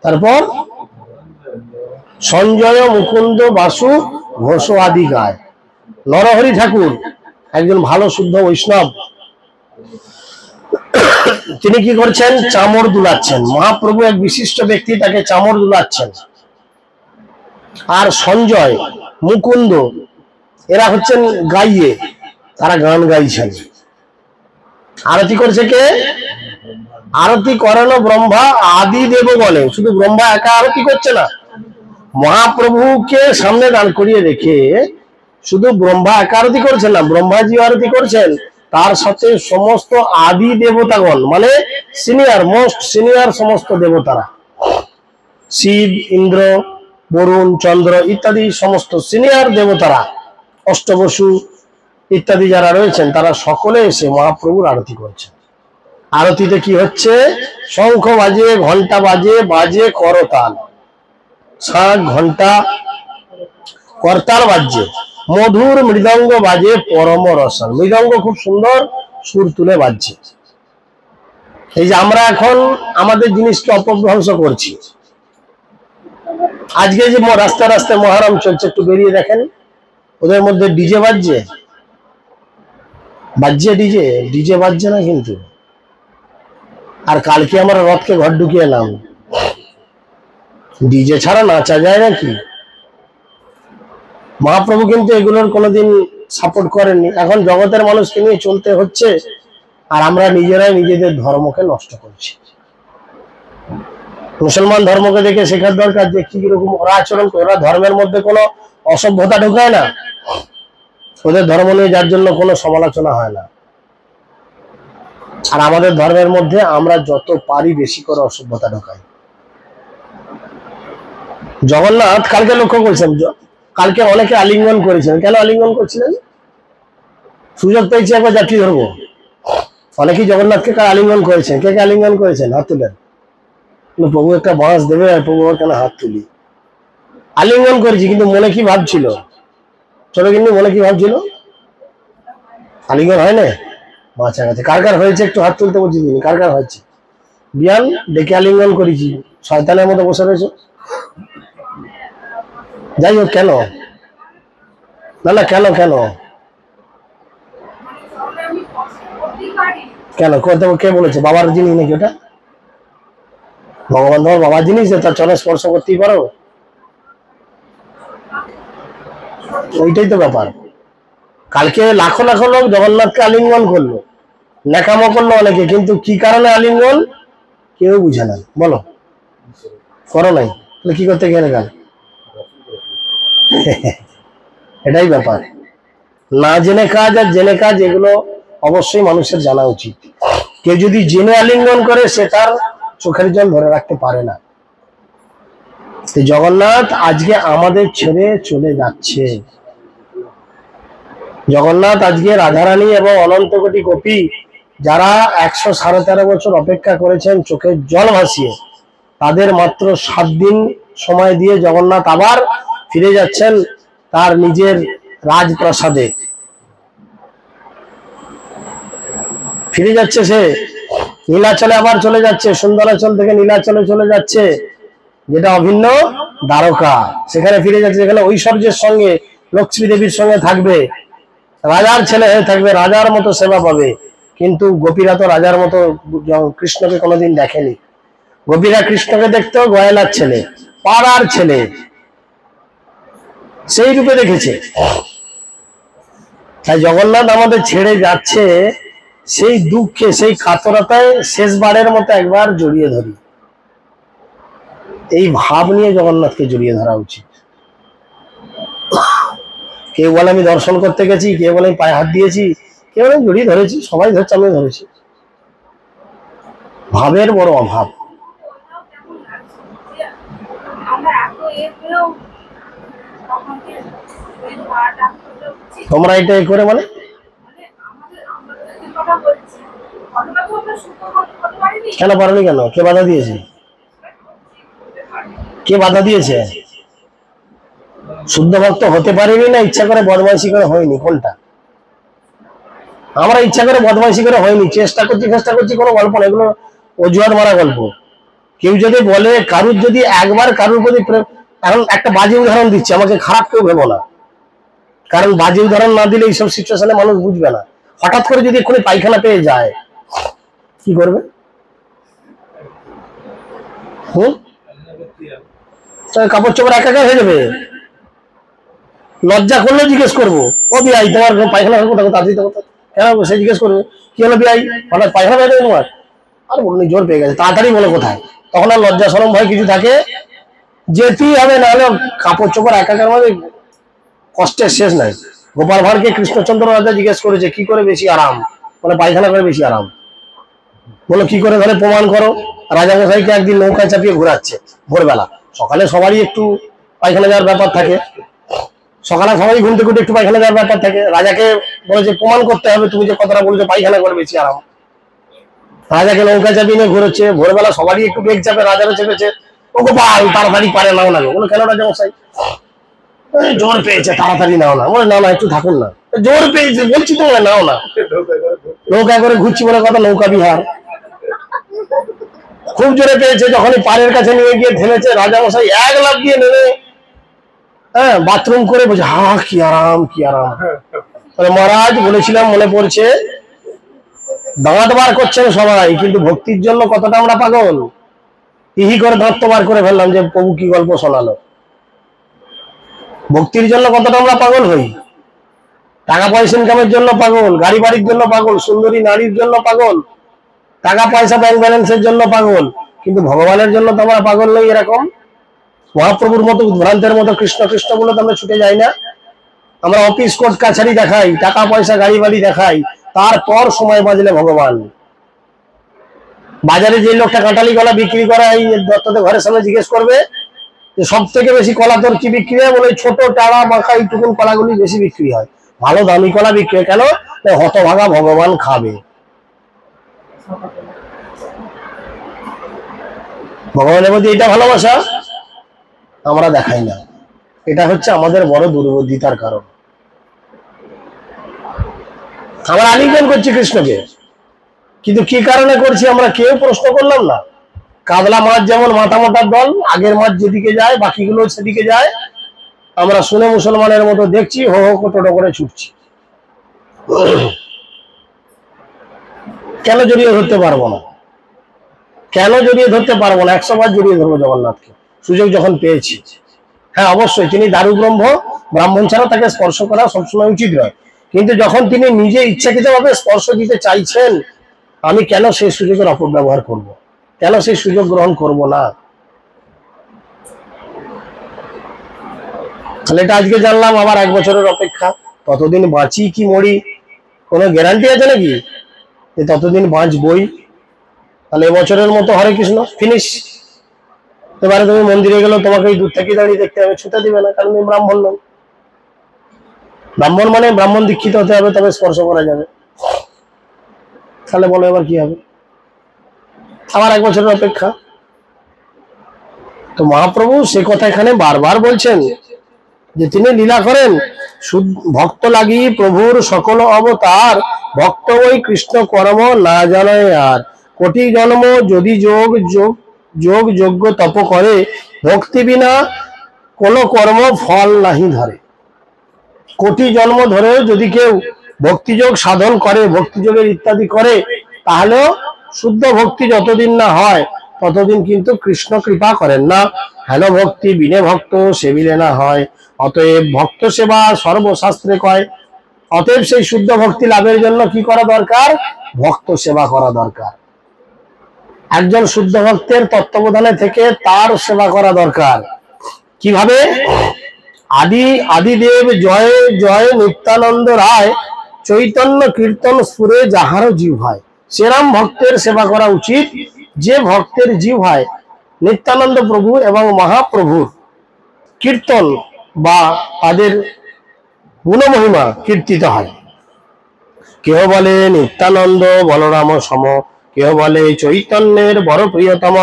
তারপর সঞ্জয় মুকুন্দ বাসু ঘোষ আদি গায়। নরহরি ঠাকুর একজন ভালো শুদ্ধ বৈষ্ণব, তিনি কি করছেন? চামর দুলাচ্ছেন। মহাপ্রভু এক বিশিষ্ট ব্যক্তি, তাকে চামর দুলাচ্ছেন। আর সঞ্জয়, মুকুন্দ, এরা হচ্ছেন গাইয়ে, তারা গান গাইছেন। আরতি করছে কে? আরতি করানো ব্রহ্মা আদি দেব বলে। শুধু ব্রহ্মা একা আরতি করছে না, মহাপ্রভুকে সামনে দাঁড় করিয়ে রেখে শুধু ব্রহ্মা একা আরতি করছেন না, ব্রহ্মাজি আরতি করছেন, তার সাথে সমস্ত আদি দেবতাগণ, মানে সিনিয়র, মোস্ট সিনিয়র সমস্ত দেবতারা, শিব, ইন্দ্র, বরুণ, চন্দ্র ইত্যাদি সমস্ত সিনিয়র দেবতারা, অষ্টবসু ইত্যাদি যারা রয়েছেন, তারা সকলে এসে মহাপ্রভুর আরতি করছেন। আরতিতে কি হচ্ছে? শঙ্খ বাজে, ঘন্টা বাজে, বাজে করতাল, শাঁখ, ঘন্টা, করতাল বাজছে, মধুর মৃদঙ্গ বাজে পরম রসন। মৃদঙ্গ খুব সুন্দর সুর তুলে বাজছে। এই যে আমরা এখন আমাদের জিনিসকে অপভ্রংশ করছি। আজকে যে রাস্তা রাস্তায় মহারাম চলছে, একটু বেরিয়ে দেখেন, ওদের মধ্যে ডিজে বাজছে, বাজছে ডিজে, ডিজে বাজছে না কিন্তু। আর কালকে আমরা রথকে ঘর ঢুকিয়ে এলাম, ডিজে ছাড়া নাচা যায় নাকি? মহাপ্রভু কিন্তু এগুলোর কোনোদিন সাপোর্ট করেননি। এখন জগতের মানুষকে নিয়ে চলতে হচ্ছে, আর আমরা নিজেরাই নিজেদের ধর্মকে নষ্ট করছি। মুসলমান ধর্মকে দেখে শেখার দরকার যে কি রকম ওরা আচরণ করে। ওরা ধর্মের মধ্যে কোনো অসভ্যতা ঢোকায় না, ওদের ধর্ম নিয়ে যার জন্য কোনো সমালোচনা হয় না। আর আমাদের ধর্মের মধ্যে আমরা যত পারি বেশি করে অসভ্যতা ঢোকাই। জগন্নাথ কালকে লক্ষ্য করছেন, কালকে অনেকে আলিঙ্গন করেছেন। কেন আলিঙ্গন করছিলেন? সুযোগ পেয়েছি একবার যাত্রী ধরবো। অনেকেই জগন্নাথকে আলিঙ্গন করেছেন। কে কে আলিঙ্গন করেছেন? হাত তুলেন। প্রভু একটা বাঁশ দেবে, আর প্রভু কেন হাত তুলি। আলিঙ্গন করেছি, কিন্তু মনে কি ভাবছিল? চলো, কিন্তু মনে কি ভাবছিল? আলিঙ্গন হয় না, বাঁচা গেছে। কার কার হয়েছে একটু হাত তুলতে বলছি। কার কার হয়েছে? বিয়ান ডেকে আলিঙ্গন করেছি, শয়তানের মতো বসে রয়েছে। যাই হোক, কেন? না না, কেন কেন কেন করতে? কে বলেছে? বাবার জিনিস নাকি ওটা? ভগবান তোমার বাবার জিনিস, তার চরণ স্পর্শ করতেই পারো? ওইটাই তো ব্যাপার। কালকে লাখো লাখো লোক জগন্নাথকে আলিঙ্গন করলো, ন্যাকামো করলো অনেকে, কিন্তু কি কারণে আলিঙ্গন কেউ বুঝে না। বলো, করো নাই কি করতে গেলে গেল? এটাই ব্যাপার। না জেনে কাজ আর জেনে কাজ, এগুলো অবশ্যই মানুষের জানা উচিত। কেউ যদি জেনে আলিঙ্গন করে, সে তার চোখের জল ধরে রাখতে পারে না। জগন্নাথ আজকে আমাদের ছেড়ে চলে যাচ্ছে। জগন্নাথ আজকে রাধারানী এবং অনন্ত কোটি গোপী যারা 113 বছর অপেক্ষা করেছেন চোখের জল ভাসিয়ে, তাদের মাত্র 7 দিন সময় দিয়ে জগন্নাথ আবার ফিরে যাচ্ছেন তার নিজের রাজপ্রাসাদে। ফিরে যাচ্ছে সে, নীলাচলে আবার চলে যাচ্ছে। সুন্দরাচল থেকে নীলাচলে চলে যাচ্ছে, যেটা অভিন্ন দ্বারকা। সেখানে ফিরে যাচ্ছে, যেখানে ঐশ্বর্যের সঙ্গে লক্ষ্মী দেবীর সঙ্গে থাকবে, রাজার ছেলে হয়ে থাকবে, রাজার মতো সেবা পাবে। কিন্তু গোপীরা তো রাজার মতো কৃষ্ণকে কোনোদিন দেখেনি। গোপীরা কৃষ্ণকে দেখতো গয়লার ছেলে, পাড়ার ছেলে, সেই রূপে দেখেছে। তাই জগন্নাথ আমাদের ছেড়ে যাচ্ছে, সেই দুঃখে, সেই কাতরতায় শেষবারের মতো একবার জড়িয়ে ধরি। এই ভাব নিয়ে জগন্নাথকে জড়িয়ে ধরা উচিত। কেউ বলে আমি দর্শন করতে গেছি, কেউ বলে আমি পায়ে হাত দিয়েছি, কেউ বলে জড়িয়ে ধরেছি, সবাই ধরছে, আমি ধরেছি। ভাবের বড় অভাব। তোমরা এটা করে মানে কেন পারোনি? কেন? কে বাধা দিয়েছে? কে বাধা দিয়েছে? শুদ্ধ ভক্ত হতে পারিনি, না ইচ্ছা করে বদমাইশি করে হয়নি? কোনটা? আমরা ইচ্ছা করে বদমাইশি করে হয়নি, চেষ্টা করছি, কোনো গল্প না, এগুলো অজুহাত মারা গল্প। কেউ যদি বলে, কারুর যদি একবার কারুর প্রতি, এখন একটা বাজে উদাহরণ দিচ্ছি, আমাকে খারাপ কেউ ভেবো না, কারণ বাজে উদাহরণ না দিলে এইসব সিচুয়েশনে মানুষ বুঝবে না। হঠাৎ করে যদি এক্ষুনি পায়খানা পেয়ে যায়, কি করবে? কাপড় চোপড় একাকার হয়ে যাবে। লজ্জা করলেও জিজ্ঞেস করবো, ও বিআই তোমার পায়খানা কোথাও তাড়াতাড়ি তো কেন? সে জিজ্ঞেস করবে, কি হলো বিআই, হঠাৎ পায়খানা পেয়ে যাবে তোমার? আর বলুন জোর পেয়ে গেছে, তাড়াতাড়ি বলে কোথায়। তখন আর লজ্জা শরম ভয় কিছু থাকে, যেতেই হবে, নাহলে কাপড় চোপড় একাকার মানে কষ্টের শেষ নাই। গোপাল ভাঁড়কে কৃষ্ণচন্দ্র রাজা জিজ্ঞেস করেছে, কি করে বেশি আরাম? বলে পায়খানা করে বেশি আরাম। বলো কি করে? ধরে প্রমাণ করো। রাজা মশাইকে একদিন নৌকায় চাপিয়ে ঘোরাচ্ছে ভোরবেলা। সকালে সবারই একটু পায়খানা যাওয়ার ব্যাপার থাকে, সকালে সবাই ঘুম থেকে উঠে একটু পায়খানা যাওয়ার ব্যাপার থাকে। রাজাকে বলেছে প্রমাণ করতে হবে, তুমি যে কথাটা বলেছো পায়খানা করে বেশি আরাম। রাজাকে নৌকা চাপিয়ে নিয়ে ঘুরেছে ভোরবেলা, সবারই একটু বেগ চাপে, রাজারও চেপেছে। ও গোপাল তাড়াতাড়ি পারে নাও না। বলো কেন রাজা মশাই? জোর পেয়েছে, তাড়াতাড়ি নাও না। বলে না না, একটু থাকুন না, জোর পেয়েছে বলছি তো, নাও না। নৌকা করে ঘুরছি বলে কথা, নৌকা বিহার। খুব জোরে পেয়েছে, যখনই পাড়ের কাছে নিয়ে গিয়ে থেমেছে, রাজা মশাই এক লাফ দিয়ে নেমে বাথরুম করে বলছে, হা কি আরাম, কি আরাম। মহারাজ বলেছিলাম, মনে পড়ছে, দাঁত বার করছেন সবাই, কিন্তু ভক্তির জন্য কতটা আমরা পাগল। ইহি করে দাঁত বার করে ফেললাম যে প্রভু কি গল্প শোনালো। ভক্তির জন্য কতটা আমরা পাগল হই। টাকা পয়সা ইনকামের জন্য পাগল, গাড়ি বাড়ির জন্য পাগল, সুন্দরী নারীর জন্য পাগল, টাকা পয়সা ব্যাংক ব্যালেন্সের জন্য পাগল, কিন্তু ভগবানের জন্য তো আমরা পাগল নই এরকম। মহাপ্রভুর মতো উদ্ভ্রান্তের মতো কৃষ্ণ কৃষ্ণ বলে তো আমরা ছুটে যাই না। আমরা অফিস কোর্ট কাছারি দেখাই, টাকা পয়সা গাড়ি বাড়ি দেখাই, তারপর সময় বাজলে ভগবান। বাজারে যে লোকটা কাঁঠালি কলা বিক্রি করে এই দত্তদের ঘরের সামনে জিজ্ঞেস করবে যে সব থেকে বেশি কলা তোর কি বিক্রি হয়, বলে ছোট টাড়া মাখা এইটুকুন কলাগুলি বেশি বিক্রি হয়। ভালো দামি কলা বিক্রি হয় কেন? হতভাগা ভগবান খাবে। ভগবানের প্রতি এটা ভালোবাসা আমরা দেখাই না। এটা হচ্ছে আমাদের বড় দুর্বোধিতার কারণ। আমরা আলিঙ্গন করছি কৃষ্ণকে, কিন্তু কি কারণে করছি আমরা কেউ প্রশ্ন করলাম না। কাতলা মাছ যেমন মাথা মোটার দল, আগের মাছ যেদিকে যায় বাকিগুলো সেদিকে যায়, আমরা শুনে মুসলমানের মতো দেখছি, হো হো টোটো করে ছুটছি। কেন জড়িয়ে ধরতে পারবো না? কেন জড়িয়ে ধরতে পারবো না? 100 বার জড়িয়ে ধরবো জগন্নাথকে, সুযোগ যখন পেয়েছি। হ্যাঁ অবশ্যই তিনি দারু ব্রহ্ম, ব্রাহ্মণ ছাড়া তাকে স্পর্শ করা সবসময় উচিত নয়, কিন্তু যখন তিনি নিজে ইচ্ছাকৃতভাবে স্পর্শ দিতে চাইছেন, আমি কেন সেই সুযোগের অপব্যবহার করব? কেন সেই সুযোগ গ্রহণ করব না? তাহলে এটা আজকে জানলাম, আবার 1 বছরের অপেক্ষা। ততদিন বাঁচি কি মরি কোনো গ্যারান্টি আছে নাকি যে ততদিন বাঁচবই? তাহলে এবছরের মতো হরে কৃষ্ণ ফিনিশ। এবারে তুমি মন্দিরে গেলেও তোমাকে দূর থেকে দাঁড়িয়ে দেখতে হবে, ছুটে দিবে না, কারণ তুমি ব্রাহ্মণ নও। ব্রাহ্মণ মানে ব্রাহ্মণ দীক্ষিত হতে হবে, তবে স্পর্শ করা যাবে। তাহলে বলো এবার কি হবে? আবার 1 বছরের অপেক্ষা। তো মহাপ্রভু সে কথা এখানে বারবার বলছেন যে তিনি লীলা করেন ভক্ত লাগি প্রভুর সকল অবতার, ভক্ত ওই কৃষ্ণ কর্ম না জানে আর। কোটি জন্ম যদি যোগ যোগ যোগ যজ্ঞ তপ করে, ভক্তি বিনা কোন কর্ম ফল নাহি ধরে। কোটি জন্ম ধরে যদি কেউ ভক্তিযোগ সাধন করে, ভক্তিযোগের ইত্যাদি করে, তাহলেও শুদ্ধ ভক্তি যতদিন না হয় ততদিন কিন্তু কৃষ্ণ কৃপা করেন না। হেন ভক্তি বিনে ভক্ত সেবিলে না হয়, অতএব ভক্ত সেবা সর্বশাস্ত্রে কয়। অতএব সেই শুদ্ধ ভক্তি লাভের জন্য কি করা দরকার? ভক্ত সেবা করা দরকার। একজন শুদ্ধ ভক্তের তত্ত্বাবধানে থেকে তার সেবা করা দরকার। কিভাবে? আদিদেব জয় জয় নিত্যানন্দ রায়, চৈতন্য কীর্তন সুরে যাহার জিভ হয়। সেরাম ভক্তের সেবা করা উচিত যে ভক্তের জিভ হয় নিত্যানন্দ প্রভু এবং মহাপ্রভুর কীর্তন বা তাদের গুণমহিমা কীর্তিত হয়। কেহ বলে নিত্যানন্দ বলরাম সম, কেহ বলে চৈতন্যের বড় প্রিয়তম,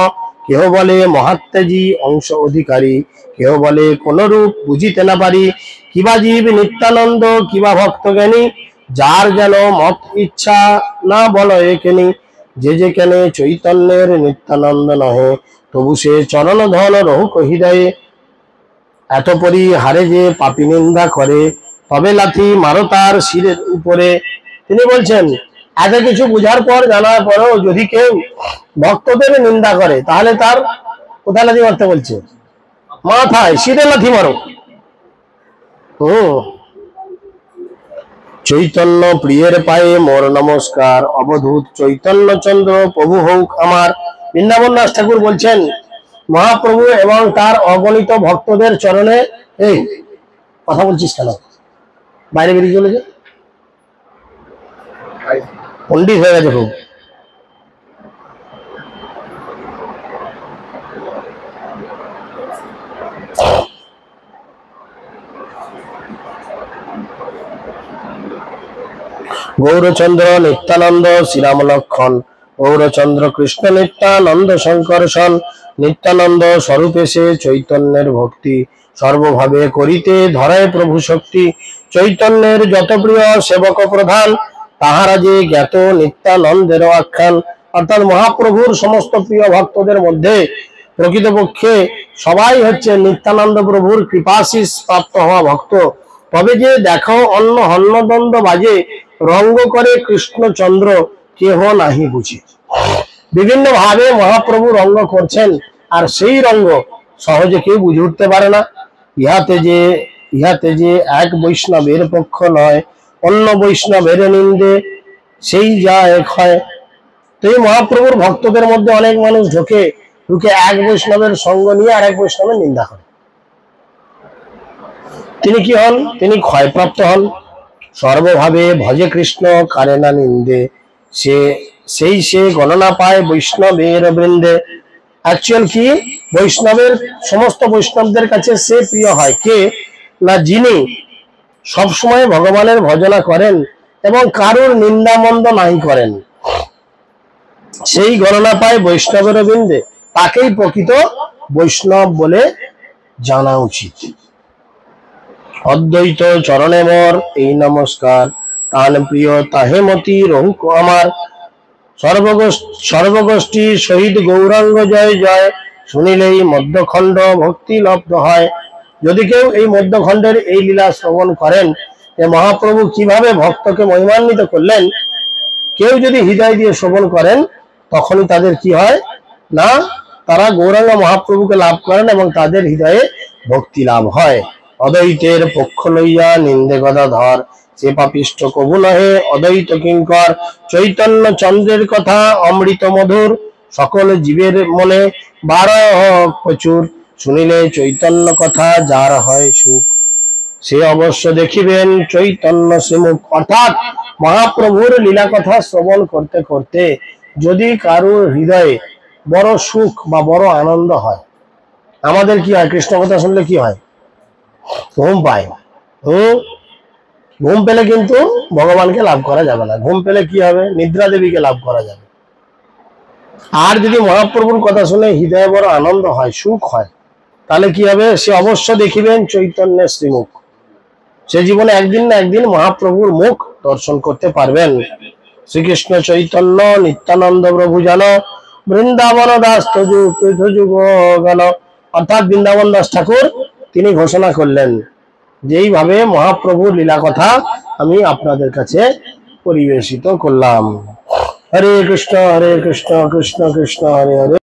কেহ বলে মহাত্মাজি অংশ অধিকারী, কেহ বলে কোন রূপ বুঝিতে না পারি। কিবা জীব নিত্যানন্দ কিবা ভক্ত জ্ঞানী, যার যেন মত ইচ্ছা না বল একেনি। যে যেখানে চৈতন্যের নিত্যানন্দ নহে, তবু সে চরণ ধন রহুক হৃদয়ে। এত পরি হারে যে পাপী নিন্দা করে, তবে লাথি মারো তার শিরের উপরে। তিনি বলছেন এত কিছু বুঝার পর, জানার পরেও যদি কেউ ভক্তদের নিন্দা করে, তাহলে তার কোথায় লাথি মারতে বলছে? মাথায়, শিরে লাথি মারো। চৈতন্য প্রিয়ের পায়ে মোর নমস্কার, অবধূত চৈতন্য চন্দ্র প্রভু হোক আমার। বৃন্দাবন দাস ঠাকুর বলছেন মহাপ্রভু এবং তার অগণিত ভক্তদের চরণে। এই কথা বলছিস কেন? বাইরে বেরিয়ে চলে যা, পন্ডিত হয়ে গেছে খুব। গৌরচন্দ্র নিত্যানন্দ শ্রীরাম লক্ষণ, গৌরচন্দ্র কৃষ্ণ নিত্যানন্দ শঙ্কর্ষণ। নিত্যানন্দ স্বরূপে সে চৈতন্যের ভক্তি, সর্বভাবে করিতে ধরায় প্রভু শক্তি। চৈতন্যের যত প্রিয় সেবক প্রধান, তাহারা যে জ্ঞাত নিত্যানন্দের আখ্যান। অর্থাৎ মহাপ্রভুর সমস্ত প্রিয় ভক্তদের মধ্যে প্রকৃতপক্ষে সবাই হচ্ছে নিত্যানন্দ প্রভুর কৃপাশিস প্রাপ্ত হওয়া ভক্ত। তবে যে দেখো অন্য হন্যদ্বন্দ্ব বাজে, রঙ্গ করে কৃষ্ণচন্দ্র কেহ নাহি বুঝে। বিভিন্ন ভাবে মহাপ্রভু রঙ্গ করছেন, আর সেই রঙ্গ সহজে কেউ বুঝে উঠতে পারে না। ইহাতে যে এক বৈষ্ণবের পক্ষ নয়, অন্য বৈষ্ণবের নিন্দে সেই যা এক হয়। তো এই মহাপ্রভুর ভক্তদের মধ্যে অনেক মানুষ ঢোকে ঢুকে এক বৈষ্ণবের সঙ্গ নিয়ে আরেক বৈষ্ণবের নিন্দা করে। তিনি কি হন? তিনি ক্ষয়প্রাপ্ত হন। সর্বভাবে ভজে কৃষ্ণ কারে না নিন্দে, সে গণনা পায় বৈষ্ণবের বৃন্দে। অ্যাকচুয়াল কি, বৈষ্ণবের সমস্ত বৈষ্ণবদের কাছে সে প্রিয় হয়। কে না? যিনি সবসময় ভগবানের ভজনা করেন এবং কারুর নিন্দা মন্দ নাই করেন, সেই গণনা পায় বৈষ্ণবের বৃন্দে। তাকেই প্রকৃত বৈষ্ণব বলে জানা উচিত। অদ্বৈত চরণে মোর এই নমস্কার, তান প্রিয় তাহে মতি রহুক আমার। সর্বগোষ্ঠী শহীদ গৌরাঙ্গ জয় জয়, শুনিলেই মধ্যখণ্ড ভক্তি লব্ধ হয়। যদি কেউ এই মধ্যখণ্ডের এই লীলা শ্রবণ করেন, যে মহাপ্রভু কিভাবে ভক্তকে মহিমান্বিত করলেন, কেউ যদি হৃদয় দিয়ে শ্রবণ করেন, তখনই তাদের কি হয় না, তারা গৌরাঙ্গ মহাপ্রভুকে লাভ করেন এবং তাদের হৃদয়ে ভক্তি লাভ হয়। অদ্বৈতের পক্ষ লইয়া নিন্দে গদাধর, সে পাপিষ্ঠ কবু নহে অদ্বৈত কিঙ্কর। চৈতন্য চন্দ্রের কথা অমৃত মধুর, সকল জীবের মনে বারক প্রচুর। শুনিলে চৈতন্য কথা যার হয় সুখ, সে অবশ্য দেখিবেন চৈতন্য শ্রীমুখ। অর্থাৎ মহাপ্রভুর লীলা কথা শ্রবণ করতে করতে যদি কারুর হৃদয়ে বড় সুখ বা বড় আনন্দ হয়, আমাদের কি হয়? কৃষ্ণ কথা শুনলে কি হয়? ঘুম পায়। ঘুম পেলে কিন্তু ভগবানকে লাভ করা যাবে না। ঘুম পেলে কি হবে? নিদ্রা দেবীকে লাভ করা যাবে। আর যদি মহাপ্রভুর কথা শুনে হৃদয়ে বড় আনন্দ হয়, সুখ হয়, তাহলে কি হবে? সে অবশ্য দেখিবেন চৈতন্যের শ্রীমুখ। সে জীবনে একদিন না একদিন মহাপ্রভুর মুখ দর্শন করতে পারবেন। শ্রীকৃষ্ণ চৈতন্য নিত্যানন্দ প্রভু জান, বৃন্দাবন দাস যুগ গণ। অর্থাৎ বৃন্দাবন দাস ঠাকুর তিনি ঘোষণা করলেন যে এইভাবে মহাপ্রভুর লীলা কথা আমি আপনাদের কাছে পরিবেশিত করলাম। হরে কৃষ্ণ কৃষ্ণ কৃষ্ণ হরে হরে।